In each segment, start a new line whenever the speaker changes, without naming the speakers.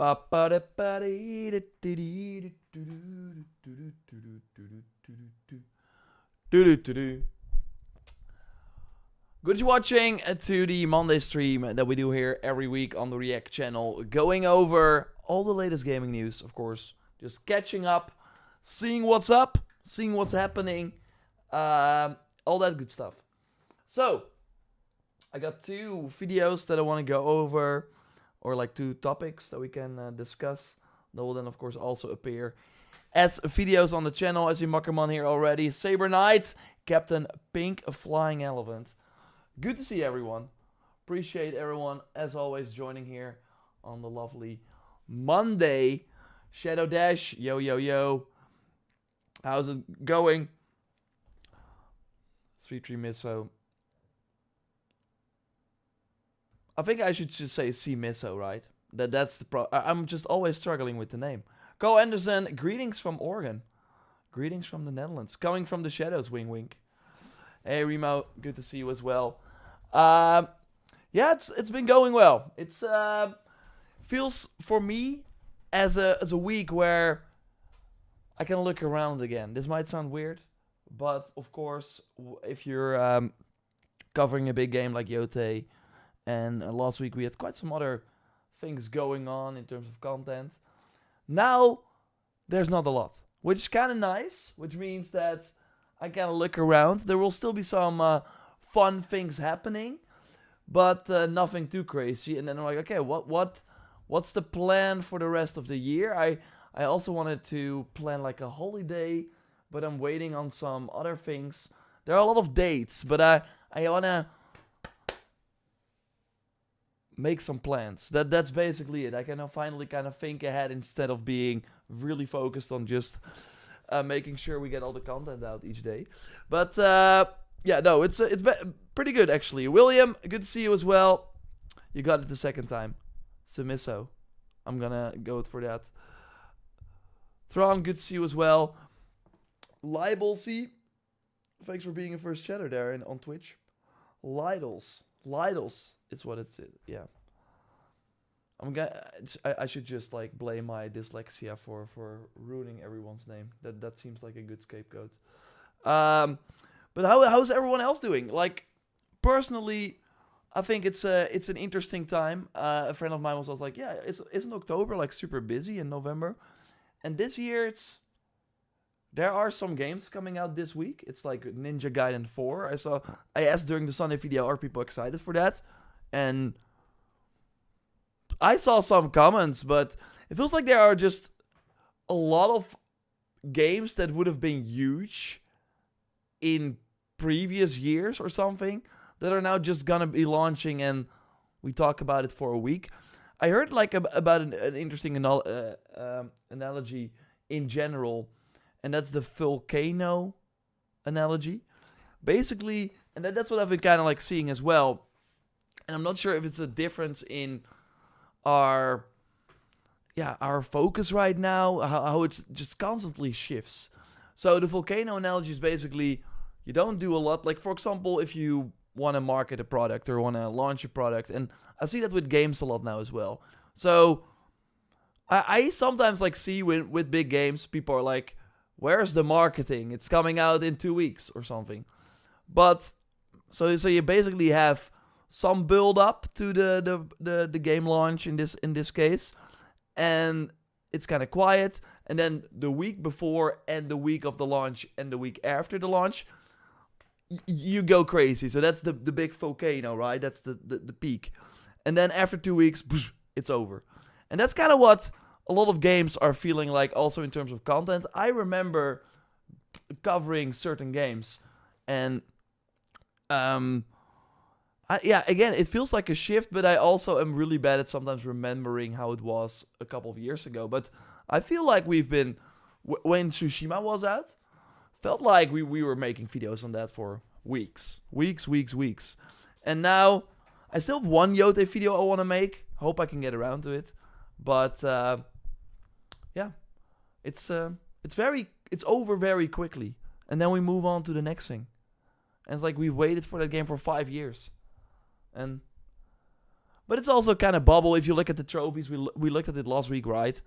Good watching to the Monday stream that we do here every week on the React channel, going over all the latest gaming news, of course. Just catching up, seeing what's up, seeing what's happening, all that good stuff. So, I got two videos that I want to go over, or like two topics that we can discuss. That will then, of course, also appear as videos on the channel. I see Makkerman here already. Saber Knight, Captain Pink, a Flying Elephant. Good to see everyone. Appreciate everyone, as always, joining here on the lovely Monday. Shadow Dash, yo, yo, yo. How's it going? 3-3 Misso. I think I should just say C Misso, right? That's the I'm just always struggling with the name. Cole Anderson, greetings from Oregon. Greetings from the Netherlands. Coming from the shadows, wink wink. Hey Remo, good to see you as well. Yeah, it's been going well. It's feels for me as a week where I can look around again. This might sound weird, but of course, if you're covering a big game like Yote, and last week we had quite some other things going on in terms of content. Now there's not a lot, which is kind of nice, which means that I can look around. There will still be some fun things happening, but nothing too crazy. And then I'm like, okay, what's the plan for the rest of the year? I also wanted to plan like a holiday, but I'm waiting on some other things. There are a lot of dates, but I wanna make some plans. That's basically it. I can now finally kind of think ahead instead of being really focused on just making sure we get all the content out each day. But yeah, no, it's pretty good actually. William, good to see you as well. You got it the second time. Simisso. I'm gonna go for that. Thrawn, good to see you as well. Libelsy, thanks for being a first chatter there on Twitch. Lidles, it's what it's. Yeah. I should just like blame my dyslexia for ruining everyone's name. That seems like a good scapegoat. But how's everyone else doing? Like, personally, I think it's an interesting time. A friend of mine was like, yeah, isn't October like super busy in November? And this year there are some games coming out this week. It's like Ninja Gaiden 4. I asked during the Sunday video, are people excited for that? And I saw some comments, but it feels like there are just a lot of games that would have been huge in previous years or something that are now just gonna be launching, and we talk about it for a week. I heard like about an interesting analogy in general, and that's the volcano analogy. Basically, and that's what I've been kind of like seeing as well. And I'm not sure if it's a difference in our focus right now, how it just constantly shifts. So the volcano analogy is basically you don't do a lot. Like, for example, if you want to market a product or want to launch a product, and I see that with games a lot now as well. So I sometimes like see with big games, people are like, where's the marketing? It's coming out in 2 weeks or something. But so you basically have some build up to the game launch in this case, and it's kind of quiet. And then the week before and the week of the launch and the week after the launch, you go crazy. So that's the big volcano, right? That's the peak. And then after 2 weeks, it's over. And that's kind of what a lot of games are feeling like also in terms of content. I remember covering certain games, and again, it feels like a shift, but I also am really bad at sometimes remembering how it was a couple of years ago. But I feel like we've been, when Tsushima was out, felt like we were making videos on that for weeks. And now, I still have one Yote video I want to make. Hope I can get around to it. But, yeah, it's over very quickly. And then we move on to the next thing. And it's like we've waited for that game for 5 years. And But it's also kind of bubble. If you look at the trophies, we looked at it last week, right?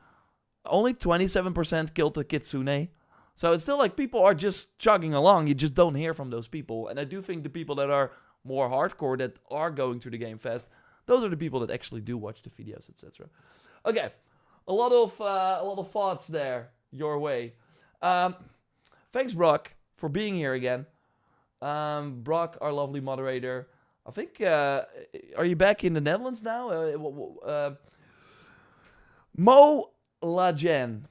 Only 27% killed the Kitsune. So it's still like people are just chugging along. You just don't hear from those people. And I do think the people that are more hardcore, that are going to the Game Fest, those are the people that actually do watch the videos, etc. Okay, a lot of thoughts there your way. Thanks, Brock, for being here again. Brock, our lovely moderator. I think, are you back in the Netherlands now? Mo Lajen.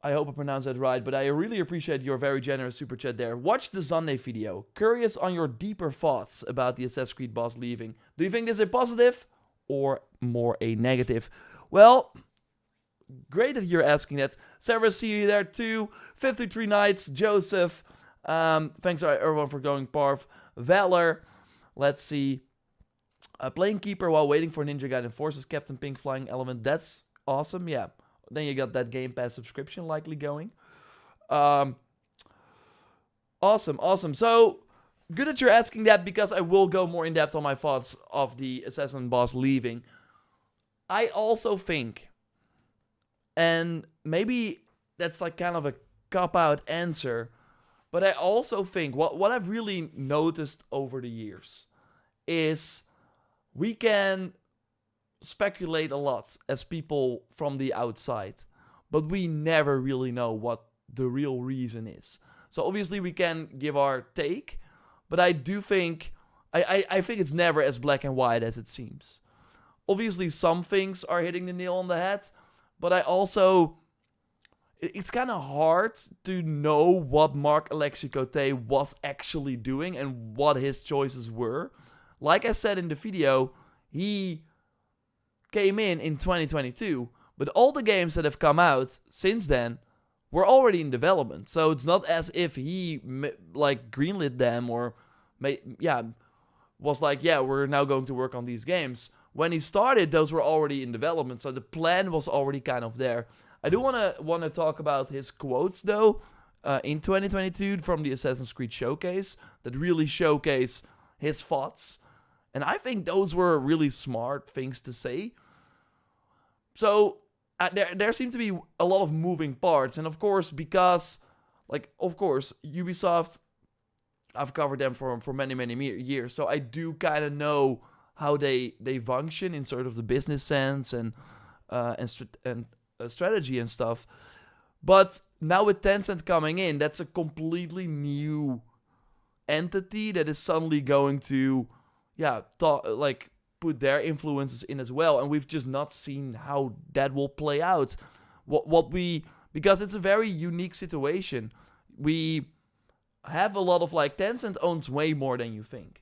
I hope I pronounced that right, but I really appreciate your very generous super chat there. Watch the Sunday video. Curious on your deeper thoughts about the Assassin's Creed boss leaving. Do you think this is a positive or more a negative? Well, great that you're asking that. Sarah, see you there too. 53 Nights, Joseph. Thanks everyone for going Parv. Valor. Let's see. Playing Keeper while waiting for Ninja Gaiden Forces Captain Pink Flying Element. That's awesome, yeah. Then you got that Game Pass subscription likely going. Awesome. So, good that you're asking that, because I will go more in depth on my thoughts of the Assassin boss leaving. I also think, and maybe that's like kind of a cop-out answer, but I also think what I've really noticed over the years is we can speculate a lot as people from the outside, but we never really know what the real reason is. So obviously we can give our take, but I do think, I think it's never as black and white as it seems. Obviously some things are hitting the nail on the head, but I also, it's kind of hard to know what Mark Alexicote was actually doing and what his choices were. Like I said in the video, he came in 2022, but all the games that have come out since then were already in development. So it's not as if he like greenlit them or was like, yeah, we're now going to work on these games. When he started, those were already in development, so the plan was already kind of there. I do want to talk about his quotes though in 2022 from the Assassin's Creed showcase that really showcase his thoughts, and I think those were really smart things to say. So there seem to be a lot of moving parts, and of course, because Ubisoft, I've covered them for many years, so I do kind of know how they function in sort of the business sense and strategy and stuff. But now with Tencent coming in, that's a completely new entity that is suddenly going to put their influences in as well, and we've just not seen how that will play out. Because it's a very unique situation. We have a lot of Tencent owns way more than you think.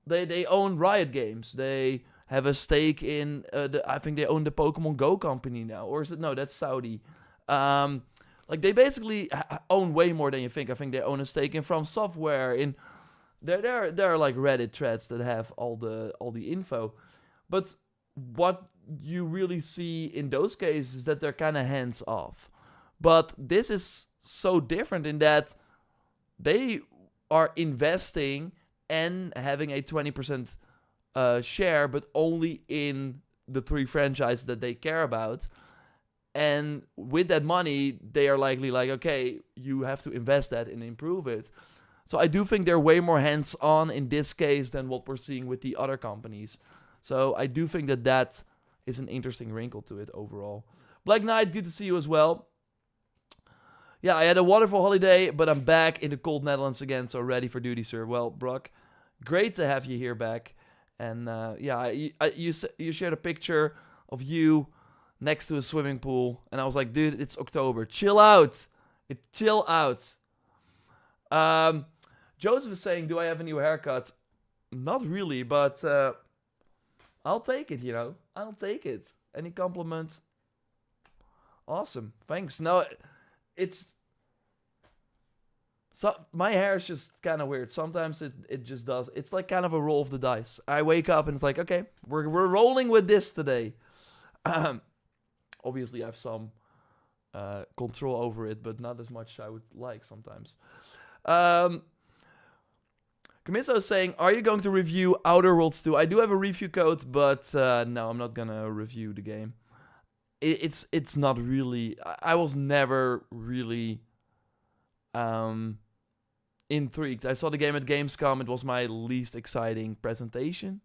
They own Riot Games. They have a stake in I think they own the Pokemon Go company now, or is it no? That's Saudi. They basically own way more than you think. I think they own a stake in From Software. In there are like Reddit threads that have all the info, but what you really see in those cases is that they're kind of hands off. But this is so different in that they are investing and having a 20% share, but only in the 3 franchises that they care about. And with that money, they are likely like, okay, you have to invest that and improve it. So I do think they're way more hands-on in this case than what we're seeing with the other companies. So I do think that is an interesting wrinkle to it overall. Black Knight, good to see you as well. Yeah, I had a wonderful holiday, but I'm back in the cold Netherlands again, so ready for duty, sir. Well, Brock, great to have you here back. And you shared a picture of you next to a swimming pool, and I was like, dude, it's October. Chill out. Chill out. Joseph is saying, do I have a new haircut? Not really, but I'll take it, I'll take it. Any compliment? Awesome. Thanks. No, my hair is just kind of weird. Sometimes it just does. It's like kind of a roll of the dice. I wake up and it's like, okay, we're rolling with this today. Obviously, I have some control over it, but not as much as I would like sometimes. Kamiso is saying, are you going to review Outer Worlds 2? I do have a review code, but no, I'm not gonna review the game. It's not really... I was never really intrigued. I saw the game at Gamescom. It was my least exciting presentation.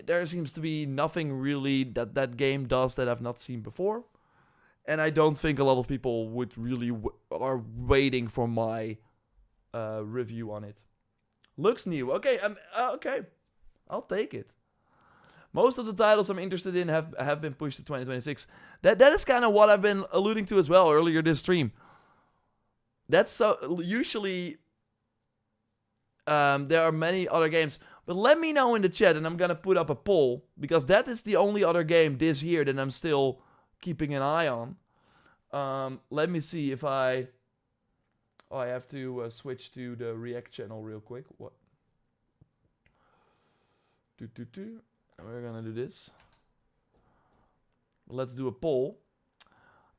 There seems to be nothing really that game does that I've not seen before. And I don't think a lot of people would really are waiting for my review on it. Looks new. Okay, okay. I'll take it. Most of the titles I'm interested in have been pushed to 2026. That is kind of what I've been alluding to as well earlier this stream. That's so usually there are many other games, but let me know in the chat and I'm gonna put up a poll because that is the only other game this year that I'm still keeping an eye on. Let me see if I have to switch to the React channel real quick. What? We're gonna do this. Let's do a poll.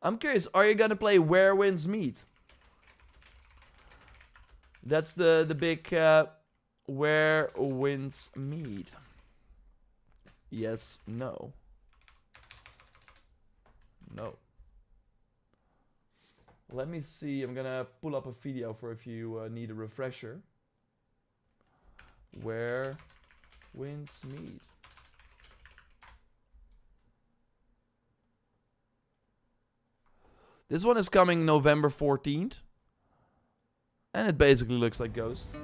I'm curious, are you gonna play Where Winds Meet? That's the big Where Winds Meet. Yes, no. No. Let me see, I'm gonna pull up a video for if you need a refresher. Where Winds Meet. This one is coming November 14th. And it basically looks like Ghost.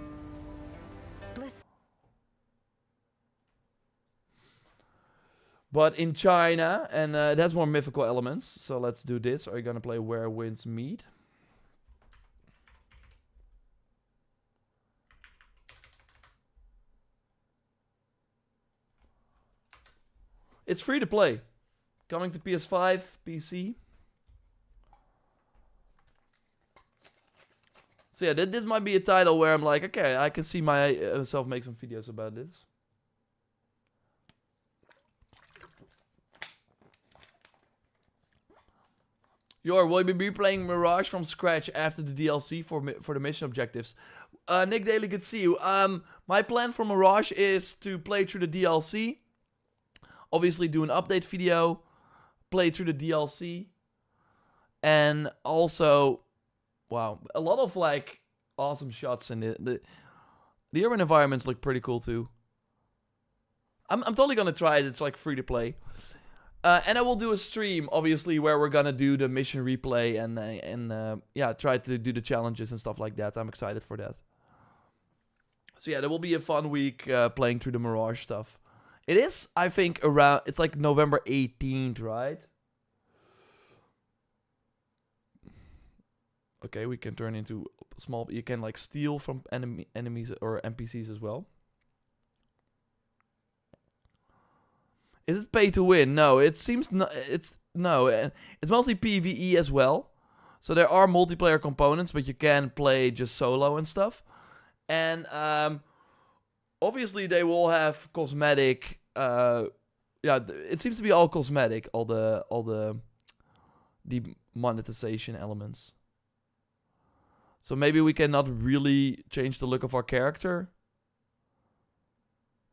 But in China, and it has more mythical elements. So let's do this. Are you gonna play Where Winds Meet? It's free to play. Coming to PS5, PC. So yeah, this might be a title where I'm like, okay, I can see myself make some videos about this. Will you be playing Mirage from scratch after the DLC for the mission objectives? Nick Daly, good to see you. My plan for Mirage is to play through the DLC. Obviously do an update video. Play through the DLC. And also... Wow, a lot of like awesome shots in the urban environments look pretty cool too. I'm totally gonna try it. It's like free to play, and I will do a stream obviously where we're gonna do the mission replay and yeah, try to do the challenges and stuff like that. I'm excited for that. So yeah, there will be a fun week playing through the Mirage stuff. It is, I think, around. It's like November 18th, right? Okay, we can turn into small... You can, like, steal from enemies or NPCs as well. Is it pay to win? No, it seems... No, it's mostly PvE as well. So there are multiplayer components, but you can play just solo and stuff. And, obviously they will have cosmetic... yeah, it seems to be all cosmetic, all the monetization elements. So maybe we cannot really change the look of our character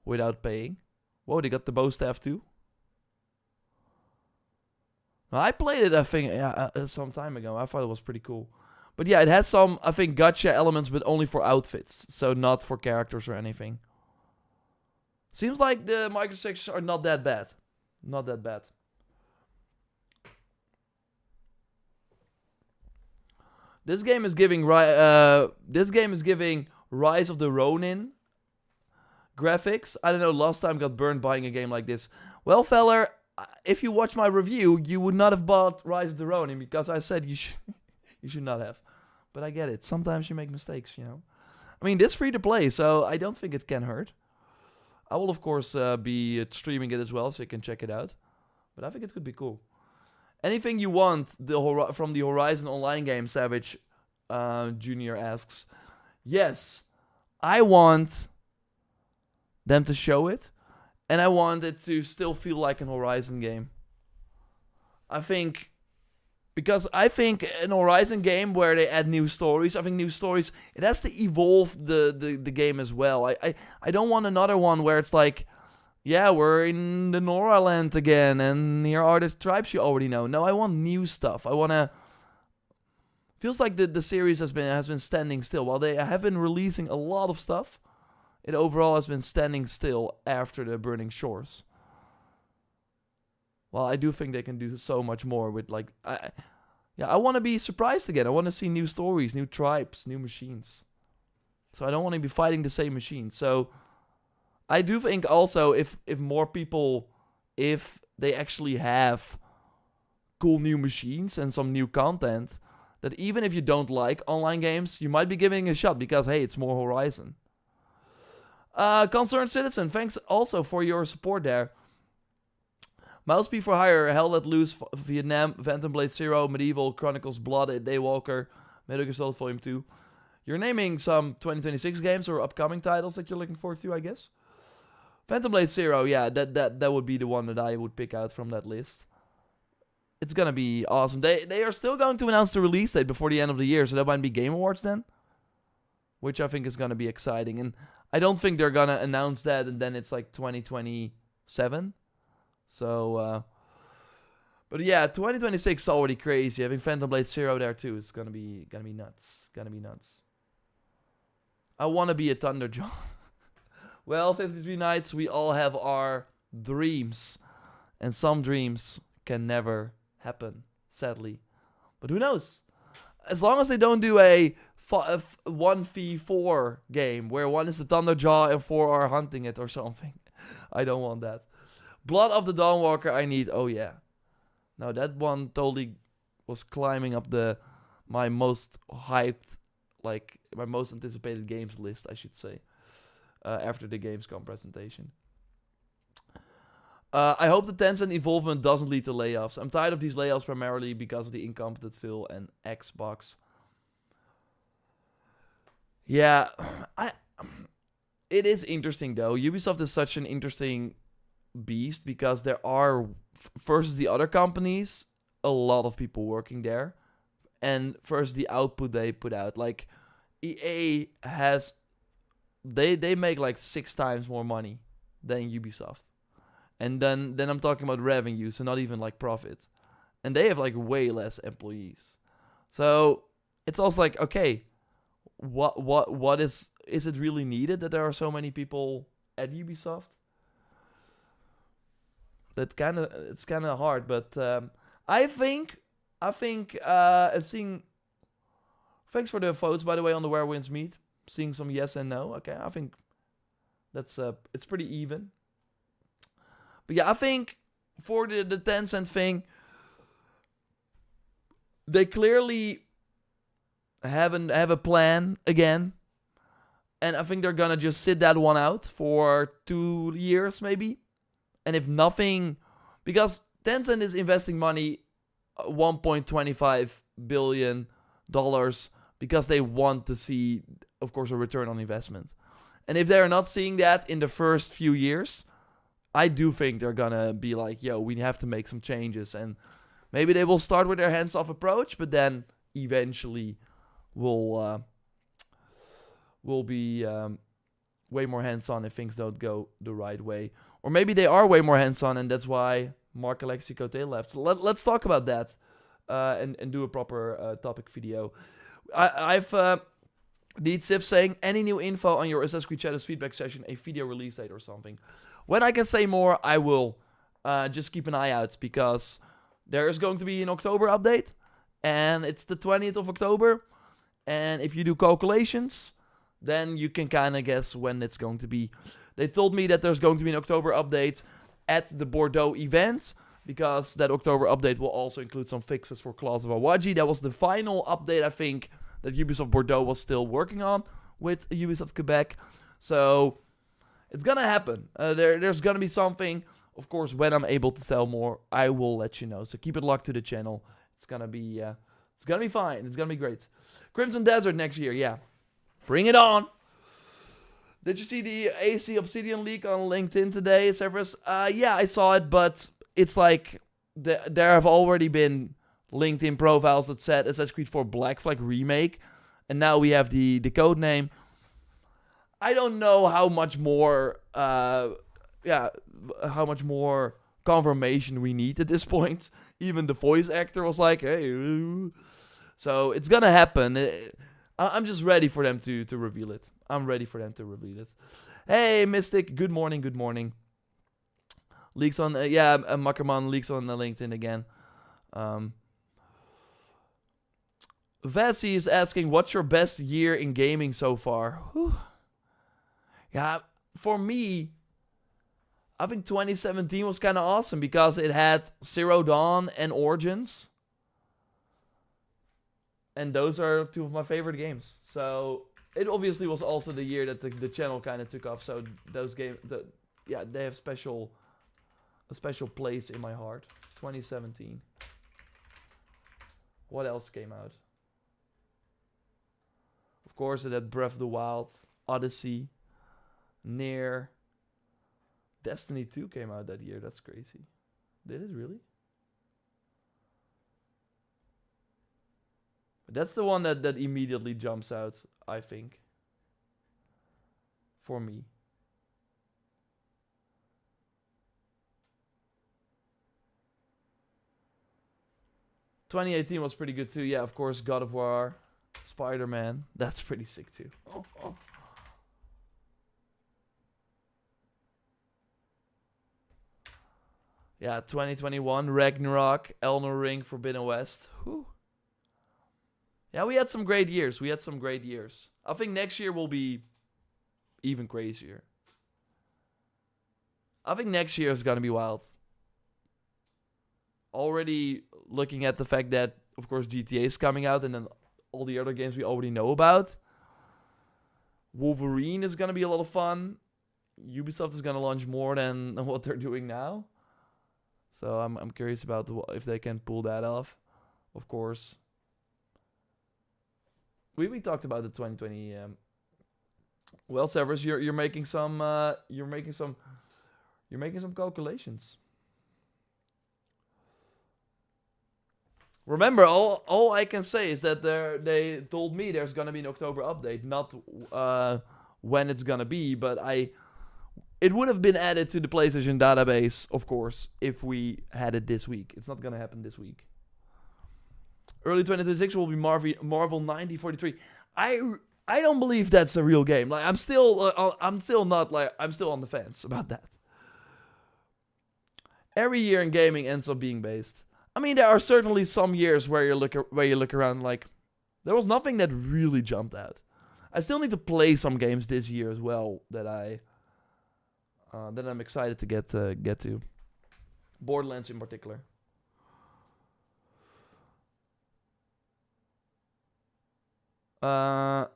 without paying. Whoa, they got the bow staff too. I played it, I think, some time ago. I thought it was pretty cool. But yeah, it has some, I think, gacha elements, but only for outfits. So not for characters or anything. Seems like the microtransactions are not that bad. Not that bad. This game is giving Rise of the Ronin graphics. I don't know, last time got burned buying a game like this. Well, feller, if you watch my review, you would not have bought Rise of the Ronin because I said you should not have. But I get it. Sometimes you make mistakes, you know. I mean, this free to play, so I don't think it can hurt. I will, of course, be streaming it as well, so you can check it out. But I think it could be cool. Anything you want from the Horizon Online game, Savage Jr. asks. Yes, I want them to show it. And I want it to still feel like an Horizon game. I think Because I think an Horizon game where they add new stories, I think new stories, it has to evolve the game as well. I don't want another one where it's like, yeah, we're in the Nora land again, and here are the tribes you already know. No, I want new stuff. I want to... Feels like the series has been standing still. While they have been releasing a lot of stuff, it overall has been standing still after the Burning Shores. Well, I do think they can do so much more with, like... I want to be surprised again. I want to see new stories, new tribes, new machines. So I don't want to be fighting the same machine. So I do think also if more people, if they actually have cool new machines and some new content, that even if you don't like online games, you might be giving it a shot because, hey, it's more Horizon. Concerned Citizen, thanks also for your support there. Mousepie for Hire, Hell Let Loose, Vietnam, Phantom Blade Zero, Medieval, Chronicles Blood, Daywalker, Metal Gear Solid Volume 2. You're naming some 2026 games or upcoming titles that you're looking forward to, I guess. Phantom Blade Zero, yeah, that would be the one that I would pick out from that list. It's gonna be awesome. They are still going to announce the release date before the end of the year, so that might be Game Awards then. Which I think is gonna be exciting. And I don't think they're gonna announce that and then it's like 2027. So, but yeah, 2026 is already crazy. Having Phantom Blade Zero there too is gonna be nuts. Gonna be nuts. I wanna be a Thunderjaw. Well, 53 Nights, we all have our dreams, and some dreams can never happen, sadly. But who knows? As long as they don't do a 1v4 game where one is the Thunderjaw and 4 are hunting it or something. I don't want that. Blood of the Dawnwalker, I need. Oh, yeah. No, that one totally was climbing up my most hyped, like, my most anticipated games list, I should say, after the Gamescom presentation. I hope the Tencent involvement doesn't lead to layoffs. I'm tired of these layoffs primarily because of the incompetent Phil and Xbox. Yeah, it is interesting, though. Ubisoft is such an interesting beast because there are, versus the other companies, a lot of people working there, and versus the output they put out, like EA has, they make like 6 times more money than Ubisoft, and then I'm talking about revenue, so not even like profit, and they have like way less employees. So it's also like, okay, what is it really needed that there are so many people at Ubisoft? It's kind of hard, but I think seeing. Thanks for the votes, by the way, on the Where Wins Meet. Seeing some yes and no. Okay, I think that's it's pretty even. But yeah, I think for the Tencent thing, they clearly have a plan again, and I think they're gonna just sit that one out for 2 years maybe. And if nothing, because Tencent is investing money, $1.25 billion, because they want to see, of course, a return on investment. And if they're not seeing that in the first few years, I do think they're gonna be like, yo, we have to make some changes. And maybe they will start with their hands-off approach, but then eventually will be way more hands-on if things don't go the right way. Or maybe they are way more hands-on, and that's why Mark Alexi Cote left. So let's talk about that and do a proper topic video. I've Deed Sif saying, any new info on your Assassin's Creed Shadows feedback session, a video release date or something. When I can say more, I will. Just keep an eye out, because there is going to be an October update, and it's the 20th of October. And if you do calculations, then you can kind of guess when it's going to be. They told me that there's going to be an October update at the Bordeaux event, because that October update will also include some fixes for Claws of Awaji. That was the final update, I think, that Ubisoft Bordeaux was still working on with Ubisoft Quebec. So it's gonna happen. There's gonna be something. Of course, when I'm able to tell more, I will let you know. So keep it locked to the channel. It's gonna be fine. It's gonna be great. Crimson Desert next year, yeah. Bring it on. Did you see the AC Obsidian leak on LinkedIn today, Severus? Yeah, I saw it, but it's like there have already been LinkedIn profiles that said Assassin's Creed 4 Black Flag Remake. And now we have the code name. I don't know how much more, how much more confirmation we need at this point. Even the voice actor was like, hey. So it's gonna happen. I'm just ready for them to reveal it. I'm ready for them to reveal it. Hey, Mystic. Good morning. Good morning. Leaks on, Makkerman leaks on LinkedIn again. Vessi is asking, what's your best year in gaming so far? Whew. Yeah, for me, I think 2017 was kind of awesome because it had Zero Dawn and Origins. And those are two of my favorite games. So it obviously was also the year that the channel kind of took off. So those games, they have a special place in my heart. 2017. What else came out? Of course, it had Breath of the Wild, Odyssey, Nier. Destiny 2 came out that year. That's crazy. Did it really? That's the one that immediately jumps out, I think. For me. ...2018 was pretty good too. Yeah, of course, God of War, Spider-Man. That's pretty sick too. Oh. Yeah, 2021, Ragnarok, Elden Ring, Forbidden West. Whew. Yeah, we had some great years. I think next year will be even crazier. I think next year is going to be wild. Already looking at the fact that, of course, GTA is coming out and then all the other games we already know about. Wolverine is going to be a lot of fun. Ubisoft is going to launch more than what they're doing now. So I'm curious about if they can pull that off. Of course. We talked about the 2020. Well, Severus, you're making some calculations. Remember, all I can say is that they told me there's gonna be an October update, not when it's gonna be, but it would have been added to the PlayStation database, of course, if we had it this week. It's not gonna happen this week. Early 2026 will be Marvel 9043. I don't believe that's a real game. Like I'm still on the fence about that. Every year in gaming ends up being based. I mean, there are certainly some years where you look around like there was nothing that really jumped out. I still need to play some games this year as well that I'm excited to get to. Borderlands in particular. Far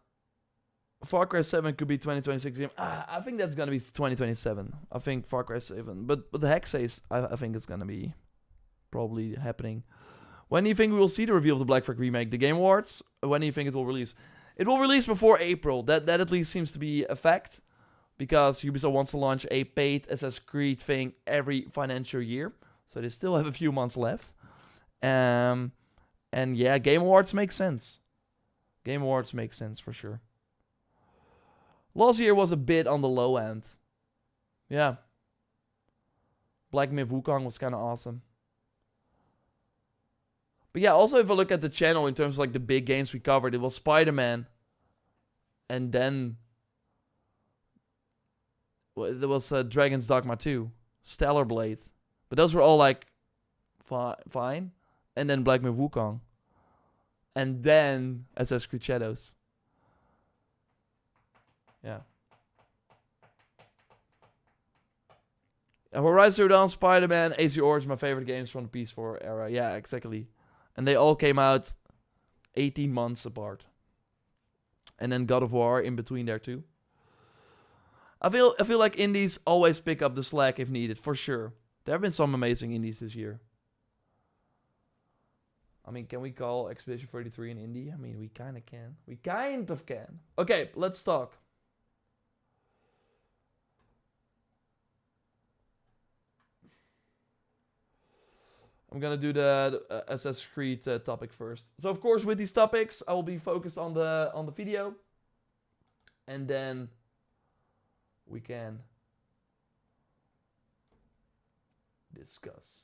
Cry 7 could be 2026 game. I think that's gonna be 2027. I think Far Cry 7, but the heck says I think it's gonna be probably happening. When do you think we will see the reveal of the Black Flag remake? The Game Awards? When do you think it will release? It will release before April. That at least seems to be a fact, because Ubisoft wants to launch a paid Assassin's Creed thing every financial year, so they still have a few months left. And yeah, Game Awards make sense. Game Awards make sense for sure. Last year was a bit on the low end. Yeah. Black Myth Wukong was kind of awesome. But yeah, also if I look at the channel in terms of like the big games we covered, it was Spider-Man. And then there was Dragon's Dogma 2. Stellar Blade. But those were all like fine. And then Black Myth Wukong. And then Assassin's Creed Shadows. Yeah. Horizon Zero Dawn, Spider-Man, AC Origins, my favorite games from the PS4 era. Yeah, exactly. And they all came out 18 months apart. And then God of War in between there too. I feel like indies always pick up the slack if needed, for sure. There have been some amazing indies this year. I mean, can we call Expedition 33 an indie? I mean, we kind of can. We kind of can. Okay, let's talk. I'm gonna do the Assassin's Creed topic first. So of course, with these topics, I will be focused on the video, and then we can discuss.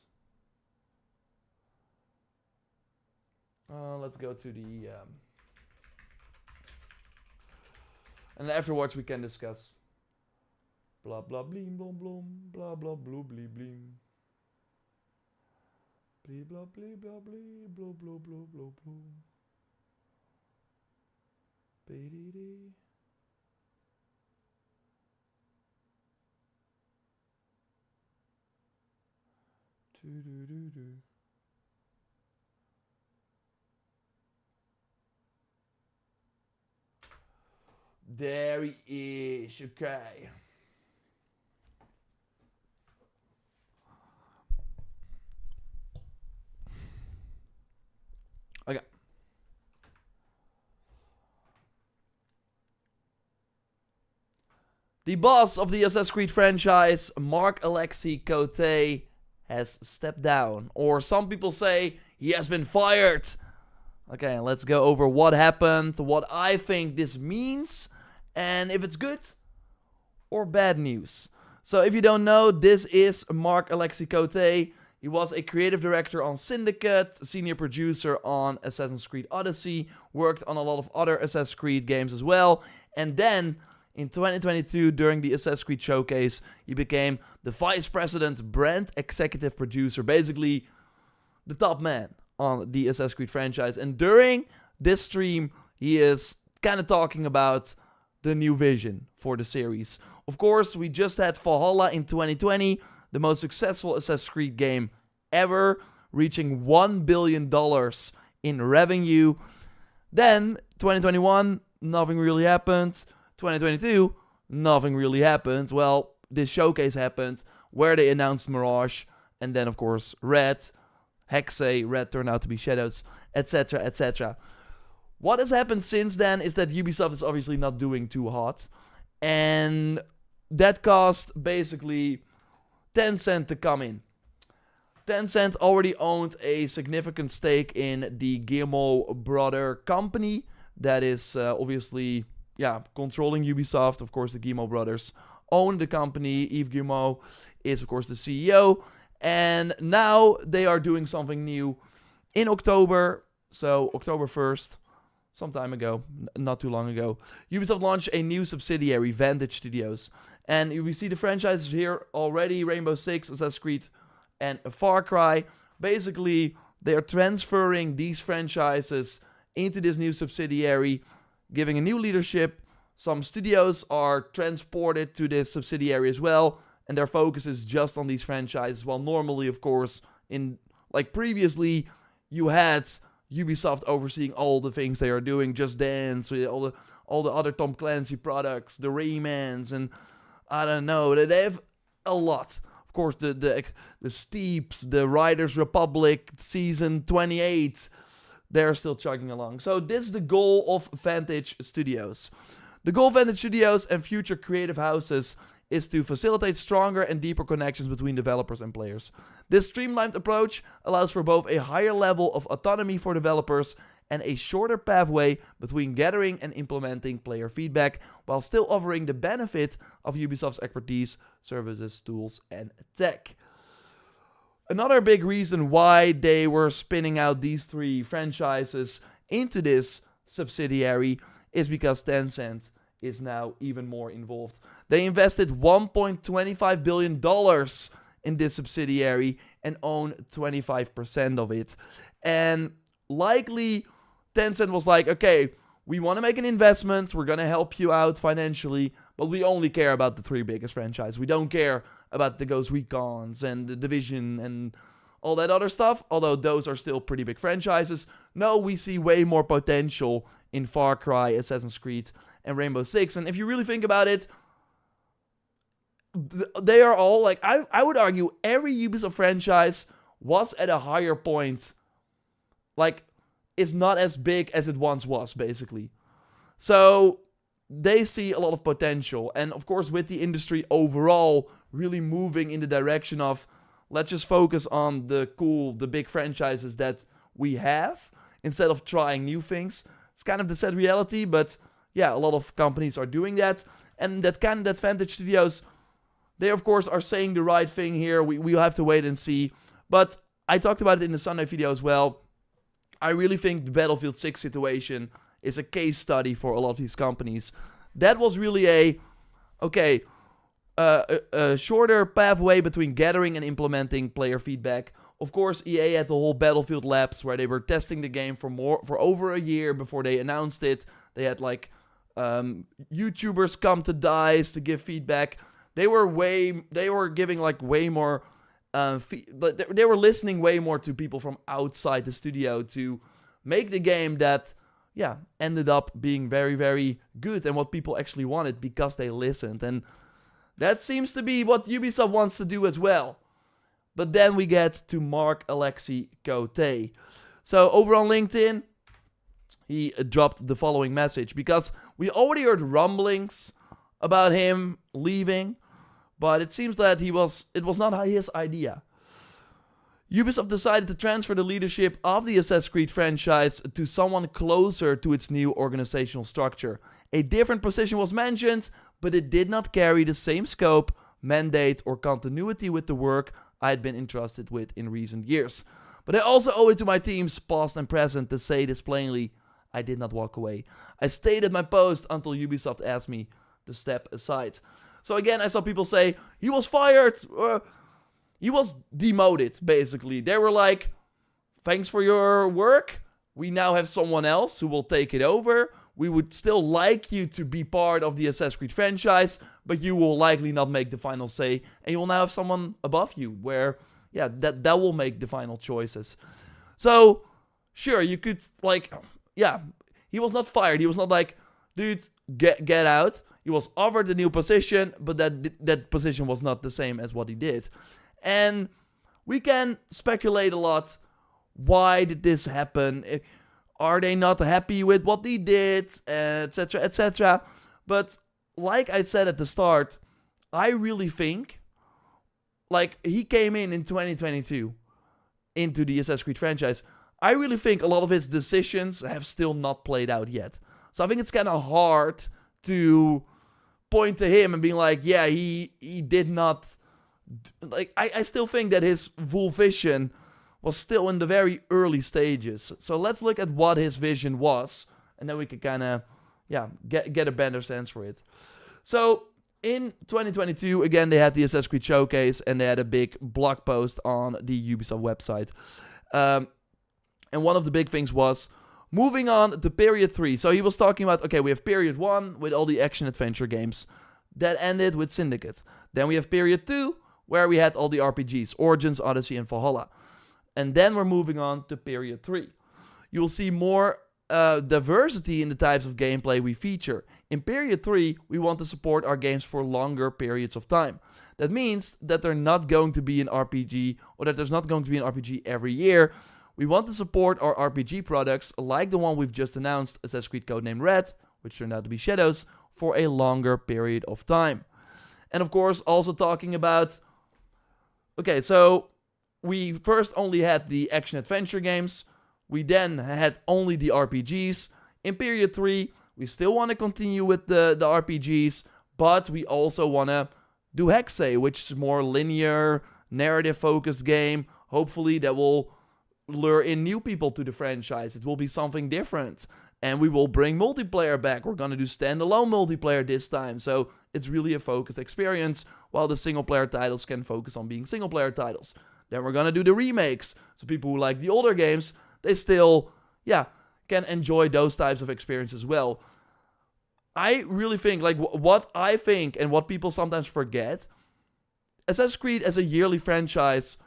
Let's go to the and afterwards we can discuss. Blah blah bleem blom blom blah blah blue blee bleem. Blee blah blee blah blee blah blah blah blah blah. Dee dee. Do do do do. There he is. Okay. Okay. The boss of the Assassin's Creed franchise, Marc-Alexis Cote, has stepped down. Or some people say he has been fired. Okay, let's go over what happened, what I think this means, and if it's good or bad news. So if you don't know, this is Marc-Alexis Cote. He was a creative director on Syndicate, senior producer on Assassin's Creed Odyssey, worked on a lot of other Assassin's Creed games as well, and then in 2022, during the Assassin's Creed Showcase, he became the Vice President Brand Executive Producer, basically the top man on the Assassin's Creed franchise. And during this stream, he is kind of talking about the new vision for the series. Of course, we just had Valhalla in 2020, the most successful Assassin's Creed game ever, reaching $1 billion in revenue. Then, 2021, nothing really happened. 2022, nothing really happened. Well, this showcase happened where they announced Mirage, and then, of course, Red, Hexe, Red turned out to be Shadows, etc., etc. What has happened since then is that Ubisoft is obviously not doing too hot, and that caused basically Tencent to come in. Tencent already owned a significant stake in the Guillemot brother company that is obviously, controlling Ubisoft. Of course, the Guillemot brothers own the company. Yves Guillemot is, of course, the CEO. And now they are doing something new in October. So October 1st, some time ago, not too long ago, Ubisoft launched a new subsidiary, Vantage Studios. And we see the franchises here already, Rainbow Six, Assassin's Creed, and Far Cry. Basically, they are transferring these franchises into this new subsidiary, giving a new leadership. Some studios are transported to this subsidiary as well, and their focus is just on these franchises. While normally, of course, previously, you had Ubisoft overseeing all the things they are doing, Just Dance, all the other Tom Clancy products, the Raymans, and I don't know, they have a lot. Of course, the Steeps, the Riders Republic, Season 28, they're still chugging along. So this is the goal of Vantage Studios. The goal of Vantage Studios and future creative houses is to facilitate stronger and deeper connections between developers and players. This streamlined approach allows for both a higher level of autonomy for developers and a shorter pathway between gathering and implementing player feedback, while still offering the benefit of Ubisoft's expertise, services, tools, and tech. Another big reason why they were spinning out these three franchises into this subsidiary is because Tencent is now even more involved. They invested $1.25 billion in this subsidiary and own 25% of it. And likely Tencent was like, okay, we want to make an investment, we're going to help you out financially, but we only care about the three biggest franchises. We don't care about the Ghost Recons and the Division and all that other stuff, although those are still pretty big franchises. No, we see way more potential in Far Cry, Assassin's Creed, and Rainbow Six. And if you really think about it, they are all, like, I would argue every Ubisoft franchise was at a higher point. Like, it's not as big as it once was, basically. So they see a lot of potential. And of course, with the industry overall really moving in the direction of let's just focus on the big franchises that we have instead of trying new things. It's kind of the sad reality, but yeah, a lot of companies are doing that. And that Vantage Studios, they of course are saying the right thing here. We'll have to wait and see. But I talked about it in the Sunday video as well. I really think the Battlefield 6 situation is a case study for a lot of these companies. That was really a shorter pathway between gathering and implementing player feedback. Of course, EA had the whole Battlefield Labs where they were testing the game for over a year before they announced it. They had like YouTubers come to DICE to give feedback. They were giving like way more. They were listening way more to people from outside the studio to make the game that, yeah, ended up being very, very good and what people actually wanted because they listened. And that seems to be what Ubisoft wants to do as well. But then we get to Mark Alexi Cote. So over on LinkedIn, he dropped the following message because we already heard rumblings about him leaving. But it seems that it was not his idea. Ubisoft decided to transfer the leadership of the Assassin's Creed franchise to someone closer to its new organizational structure. A different position was mentioned, but it did not carry the same scope, mandate, or continuity with the work I had been entrusted with in recent years. But I also owe it to my teams, past and present, to say this plainly. I did not walk away. I stayed at my post until Ubisoft asked me to step aside. So again, I saw people say, he was fired, he was demoted, basically. They were like, thanks for your work, we now have someone else who will take it over. We would still like you to be part of the Assassin's Creed franchise, but you will likely not make the final say, and you will now have someone above you, where, yeah, that will make the final choices. So, sure, you could, like, yeah, he was not fired, he was not like, dude, get out. He was offered a new position, but that position was not the same as what he did. And we can speculate a lot. Why did this happen? Are they not happy with what he did? Etc., etc. But like I said at the start, I really think, like, he came in 2022 into the Assassin's Creed franchise. I really think a lot of his decisions have still not played out yet. So I think it's kind of hard to point to him and being like, yeah, he did not, like, I still think that his full vision was still in the very early stages. So let's look at what his vision was, and then we can kind of, yeah, get a better sense for it. So in 2022, again, they had the Assassin's Creed Showcase, and they had a big blog post on the Ubisoft website. And one of the big things was, moving on to Period 3. So he was talking about, okay, we have Period 1 with all the action-adventure games. That ended with Syndicate. Then we have Period 2, where we had all the RPGs, Origins, Odyssey, and Valhalla. And then we're moving on to Period 3. You will see more diversity in the types of gameplay we feature. In Period 3, we want to support our games for longer periods of time. That means that they're not going to be an RPG, or that there's not going to be an RPG every year. We want to support our RPG products, like the one we've just announced, Assassin's Creed Codename Red, which turned out to be Shadows, for a longer period of time. And of course, also talking about, okay, so we first only had the action-adventure games. We then had only the RPGs. In Period 3, we still want to continue with the RPGs, but we also want to do Hexe, which is a more linear, narrative-focused game. Hopefully that will lure in new people to the franchise. It will be something different. And we will bring multiplayer back. We're going to do standalone multiplayer this time. So it's really a focused experience, while the single-player titles can focus on being single-player titles. Then we're going to do the remakes. So people who like the older games, they still, yeah, can enjoy those types of experiences as well. I really think, like, what I think and what people sometimes forget, Assassin's Creed as a yearly franchise,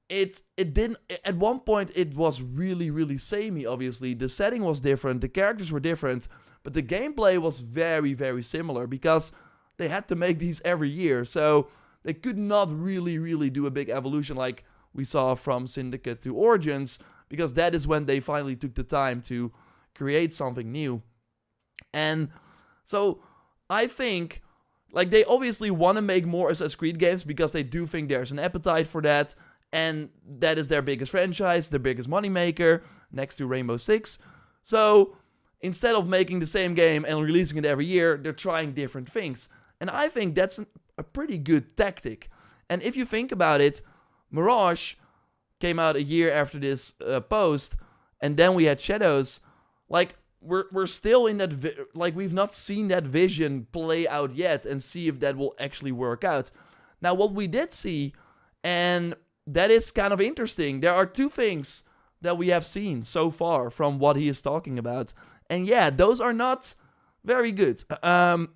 it didn't, at one point it was really, really samey, obviously. The setting was different, the characters were different, but the gameplay was very, very similar because they had to make these every year. So they could not really do a big evolution like we saw from Syndicate to Origins, because that is when they finally took the time to create something new. And so I think Like, they obviously want to make more Assassin's Creed games because they do think there's an appetite for that. And that is their biggest franchise, their biggest moneymaker, next to Rainbow Six. So, instead of making the same game and releasing it every year, they're trying different things. And I think that's a pretty good tactic. And if you think about it, Mirage came out a year after this post, and then we had Shadows. Like, we're still in that, like, we've not seen that vision play out yet and see if that will actually work out. Now, what we did see, and that is kind of interesting, there are two things that we have seen so far from what he is talking about. And yeah, those are not very good. I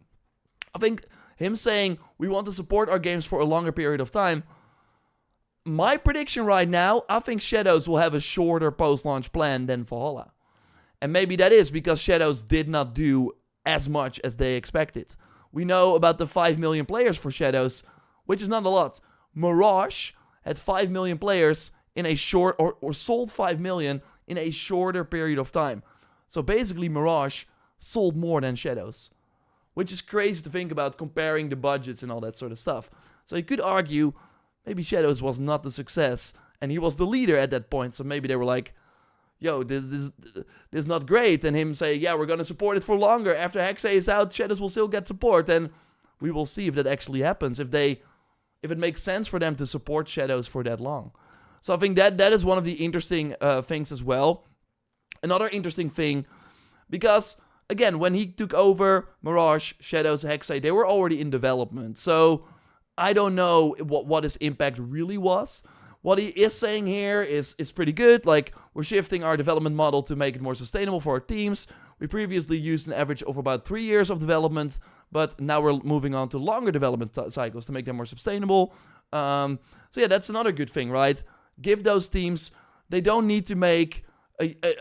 think him saying, we want to support our games for a longer period of time. My prediction right now, I think Shadows will have a shorter post-launch plan than Valhalla. And maybe that is because Shadows did not do as much as they expected. We know about the 5 million players for Shadows, which is not a lot. Mirage had 5 million players in a short, or sold 5 million in a shorter period of time. So basically Mirage sold more than Shadows, which is crazy to think about comparing the budgets and all that sort of stuff. So you could argue maybe Shadows was not the success and he was the leader at that point. So maybe they were like, yo, this is not great. And him saying, yeah, we're going to support it for longer. After Hexe is out, Shadows will still get support. And we will see if that actually happens. If it makes sense for them to support Shadows for that long. So I think that is one of the interesting things as well. Another interesting thing, because again, when he took over Mirage, Shadows, Hexe, they were already in development. So I don't know what his impact really was. What he is saying here is pretty good. Like, we're shifting our development model to make it more sustainable for our teams. We previously used an average of about 3 years of development, but now we're moving on to longer development cycles to make them more sustainable. So yeah, that's another good thing, right? Give those teams, they don't need to make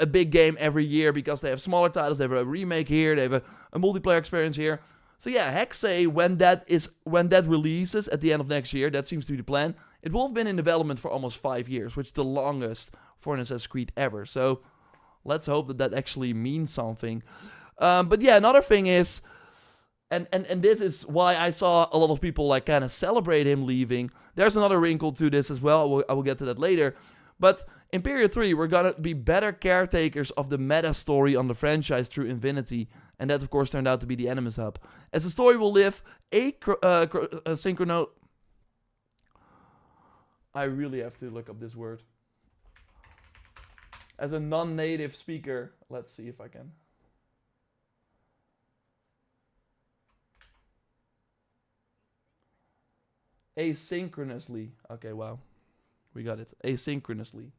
a big game every year because they have smaller titles, they have a remake here, they have a multiplayer experience here. So yeah, Hexe, when that releases at the end of next year, that seems to be the plan. It will have been in development for almost 5 years, which is the longest for an Assassin's Creed ever. So let's hope that actually means something. But yeah, another thing is, and this is why I saw a lot of people like kind of celebrate him leaving. There's another wrinkle to this as well. I will get to that later. But in Period 3, we're going to be better caretakers of the meta story on the franchise through Infinity. And that, of course, turned out to be the Animus Hub. As the story will live synchrono... I really have to look up this word. As a non-native speaker, let's see if I can. Asynchronously. Okay, wow. We got it. Asynchronously.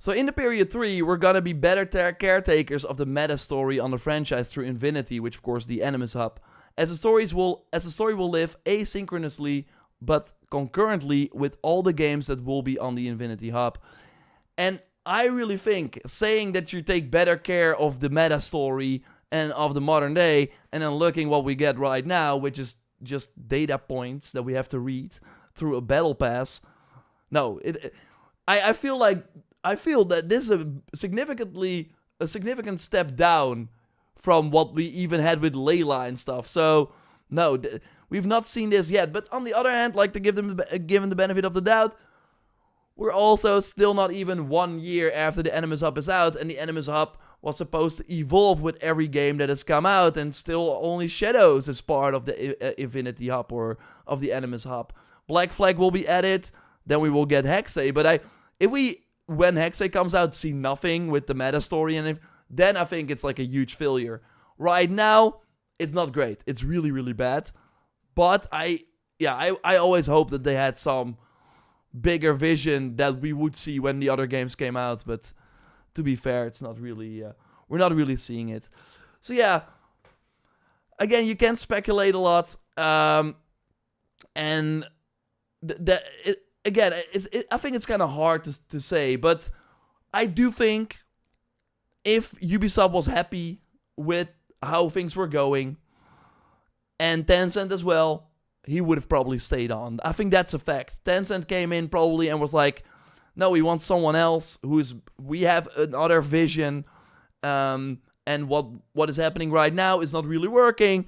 So in the Period 3, we're gonna be better caretakers of the meta story on the franchise through Infinity, which of course the Animus Hub. As the story will live asynchronously, but concurrently with all the games that will be on the Infinity Hub. And I really think saying that you take better care of the meta story and of the modern day, and then looking what we get right now, which is just data points that we have to read through a battle pass. No, I feel that this is a significant step down from what we even had with Layla and stuff. So no, we've not seen this yet. But on the other hand, like, to give them the benefit of the doubt, we're also still not even 1 year after the Animus Hub is out, and the Animus Hub was supposed to evolve with every game that has come out, and still only Shadows is part of the Infinity Hub or of the Animus Hub. Black Flag will be added, then we will get Hexe. But when Hexe comes out, see nothing with the meta story, and then I think it's like a huge failure. Right now, it's not great. It's really, really bad. But I always hope that they had some bigger vision that we would see when the other games came out. But to be fair, it's not really, we're not really seeing it. So yeah, again, you can speculate a lot. And I think it's kind of hard to say, but I do think if Ubisoft was happy with how things were going, and Tencent as well, he would have probably stayed on. I think that's a fact. Tencent came in probably and was like, no, we want someone else we have another vision, and and what is happening right now is not really working.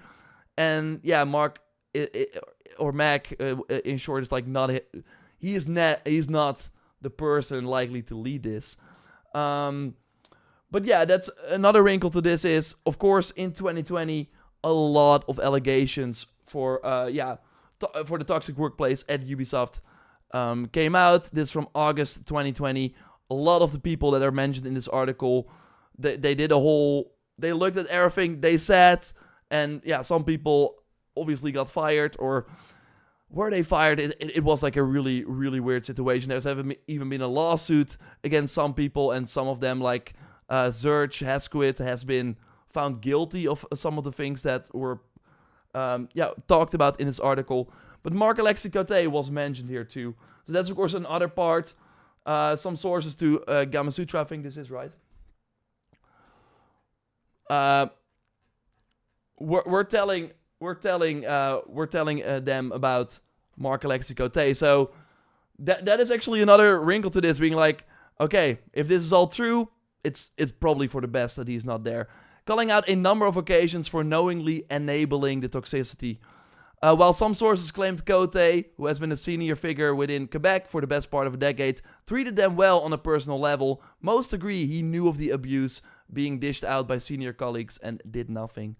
And yeah, Mark or Mac in short is like not he's not the person likely to lead this. But yeah, that's another wrinkle to this is, of course, in 2020, a lot of allegations for the toxic workplace at Ubisoft came out. This from August 2020. A lot of the people that are mentioned in this article, they looked at everything they said, and yeah, some people obviously got fired, or were they fired? It was like a really, really weird situation. There's even been a lawsuit against some people, and some of them, like Zurch Hasquith, has been found guilty of some of the things that were talked about in this article. But Marc-Alexis Coté was mentioned here too. So that's of course another part. Some sources to Gamasutra, I think this is right. We're telling them about Marc-Alexis Coté. So that is actually another wrinkle to this, being like, okay, if this is all true, it's probably for the best that he's not there. Calling out a number of occasions for knowingly enabling the toxicity. While some sources claimed Coté, who has been a senior figure within Quebec for the best part of a decade, treated them well on a personal level, most agree he knew of the abuse being dished out by senior colleagues and did nothing.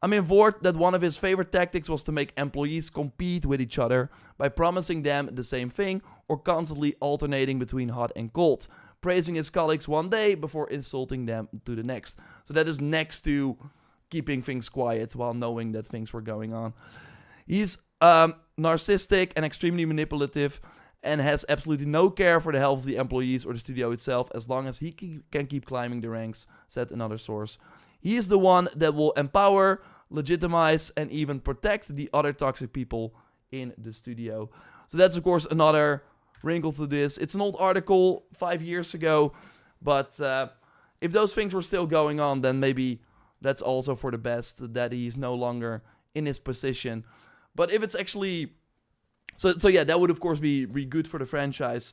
I'm informed that one of his favorite tactics was to make employees compete with each other by promising them the same thing or constantly alternating between hot and cold, praising his colleagues one day before insulting them to the next. So that is next to keeping things quiet while knowing that things were going on. He's narcissistic and extremely manipulative and has absolutely no care for the health of the employees or the studio itself as long as he can keep climbing the ranks, said another source. He is the one that will empower, legitimize, and even protect the other toxic people in the studio. So that's, of course, another wrinkle to this. It's an old article 5 years ago, but if those things were still going on, then maybe that's also for the best that he's no longer in his position. But if it's actually... So yeah, that would, of course, be good for the franchise.